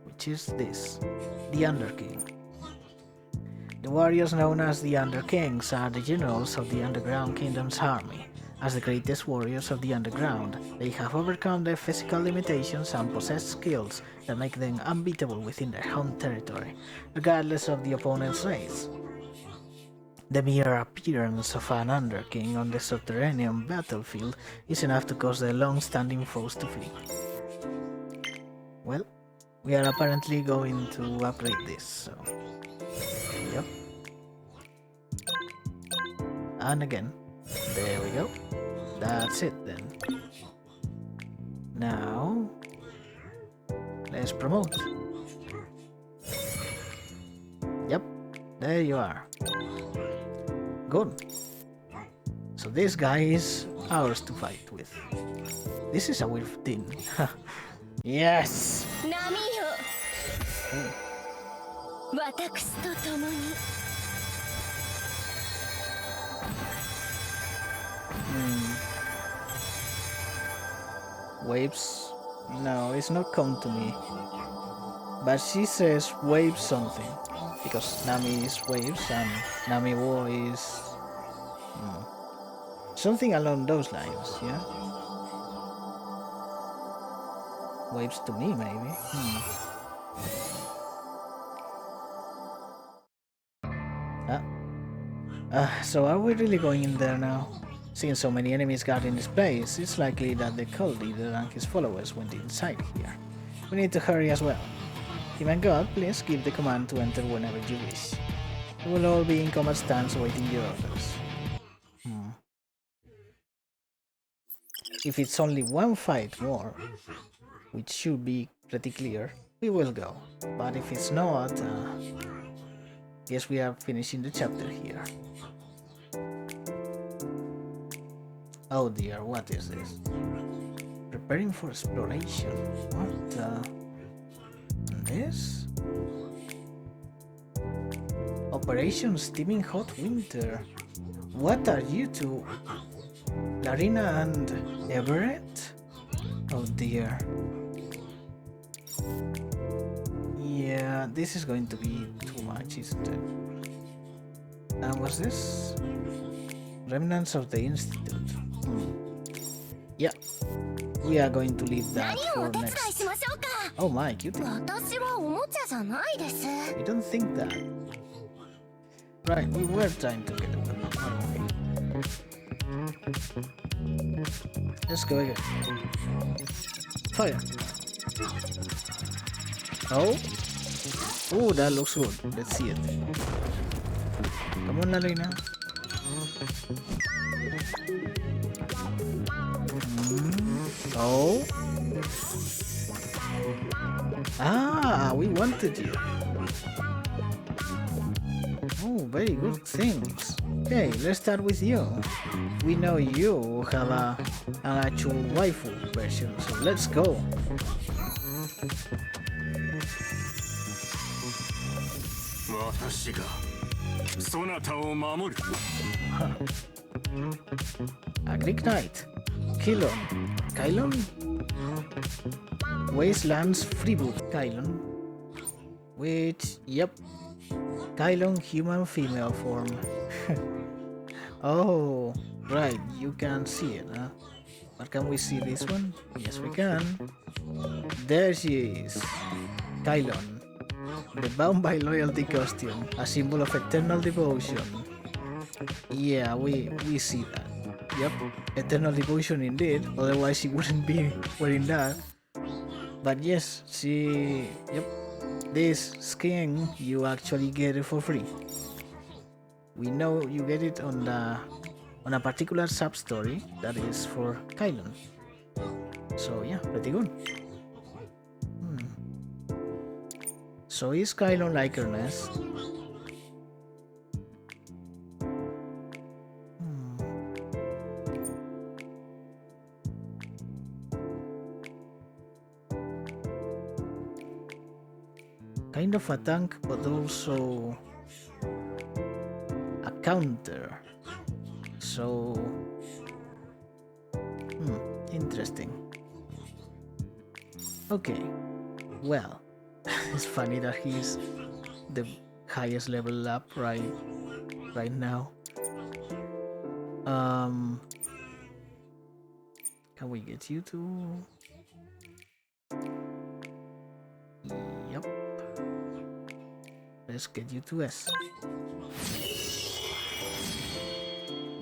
which is this, the Underking. The warriors known as the Underkings are the generals of the Underground Kingdom's army. As the greatest warriors of the underground, they have overcome their physical limitations and possess skills that make them unbeatable within their home territory, regardless of the opponent's race. The mere appearance of an Underking on the subterranean battlefield is enough to cause their long-standing foes to flee. Well, we are apparently going to upgrade this, so... Yep. And again. There we go. That's it then. Now, let's promote. Yep, there you are. Good. So this guy is ours to fight with. This is a wiff thing. Yes! Waves? No, it's not come to me. But she says wave something. Because Nami is waves and Nami Wo is... something along those lines, yeah? Waves to me, maybe. So are we really going in there now? Since so many enemies got in this place, it's likely that the cult leader and his followers went inside here. We need to hurry as well. Even God, please give the command to enter whenever you wish. We will all be in combat stance waiting your orders. If it's only one fight more, which should be pretty clear, we will go. But if it's not, guess we are finishing the chapter here. Oh dear, what is this? Preparing for exploration. What? This? Operation Steaming Hot Winter. What are you two? Larina and Everett? Oh dear. Yeah, this is going to be too much, isn't it? And what's this? Remnants of the Institute. Yeah, we are going to leave that for next. Oh my, cutie. You don't think that? Right, we were trying to get away. Let's go again. Fire. Oh? Oh, that looks good. Let's see it. Come on, Larina. Oh? Ah, we wanted you. Oh, very good things. Okay, let's start with you. We know you have an actual waifu version, so let's go. A Greek knight. Kylon? Wastelands Freeboot Kylon. Which, yep. Kylon human female form. Oh, right, you can see it, huh? But can we see this one? Yes, we can. There she is. Kylon. The bound by loyalty costume, a symbol of eternal devotion. Yeah, we see that. Yep, eternal devotion indeed, otherwise she wouldn't be wearing that. But yes, yep, this skin, you actually get it for free. We know you get it on a particular sub-story that is for Kylon. So yeah, pretty good. So is Kylon like her nest? Kind of a tank, but also a counter. So, interesting. Okay, well, it's funny that he's the highest level up right now. Can we get you to? Yep. Let's get you to S.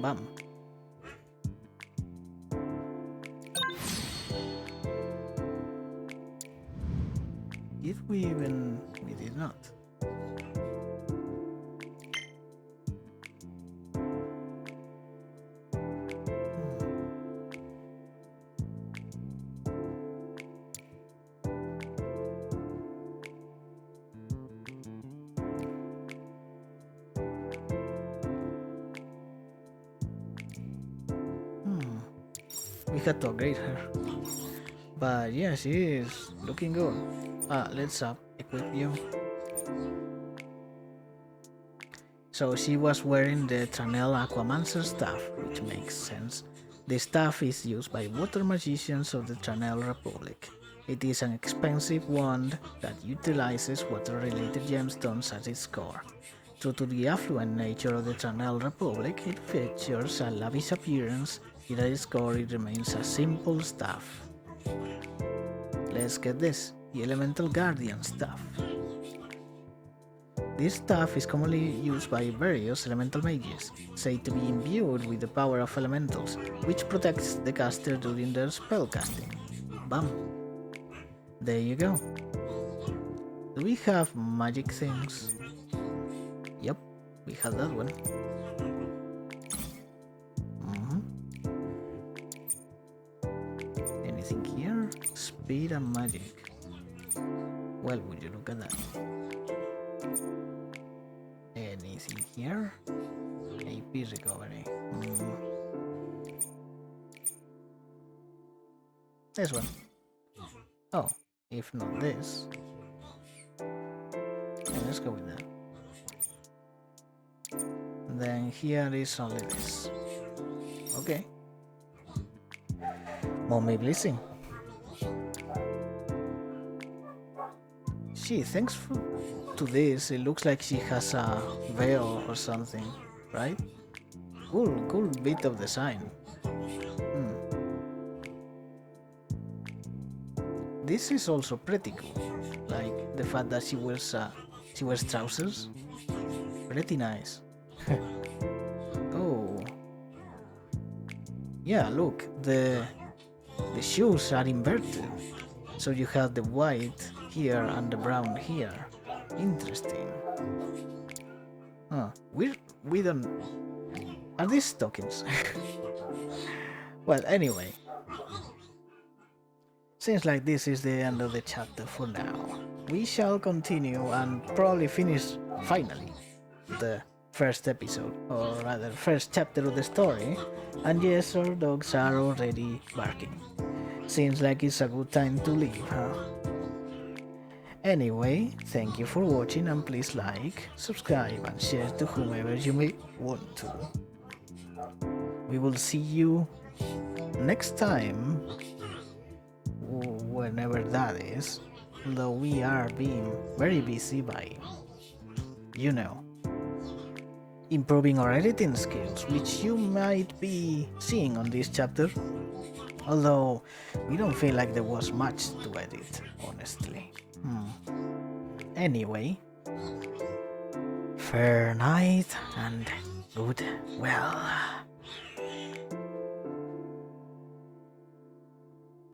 Bam. Did we even? We did not. We had to upgrade her. But yeah, she is looking good. Let's equip you. So she was wearing the Tranel Aquamancer staff, which makes sense. The staff is used by water magicians of the Tranel Republic. It is an expensive wand that utilizes water-related gemstones at its core. True to the affluent nature of the Tranel Republic, it features a lavish appearance, yet at its core it remains a simple staff. Let's get this, the Elemental Guardian staff. This staff is commonly used by various elemental mages, said to be imbued with the power of elementals, which protects the caster during their spellcasting. Bam! There you go. Do we have magic things? Yep, we have that one. Anything here? Speed and magic. Well, would you look at that? Anything here? AP recovery. This one. Oh, if not this. Yeah, let's go with that. Then here is only this. Okay. Mommy Vlissing. Gee, thanks to this, it looks like she has a veil or something, right? Cool bit of design. This is also pretty cool, like the fact that she wears trousers. Pretty nice. Oh, yeah. Look, the shoes are inverted, so you have the white here and the brown here. Interesting. Huh. We don't. Are these stockings? Well, anyway. Seems like this is the end of the chapter for now. We shall continue and probably finish, finally, the first episode, or rather first chapter of the story, and yes, our dogs are already barking. Seems like it's a good time to leave, huh? Anyway, thank you for watching and please like, subscribe and share to whomever you may want to. We will see you next time, whenever that is, though we are being very busy by, you know, improving our editing skills, which you might be seeing on this chapter, although we don't feel like there was much to edit, honestly. Anyway, fair night and good well.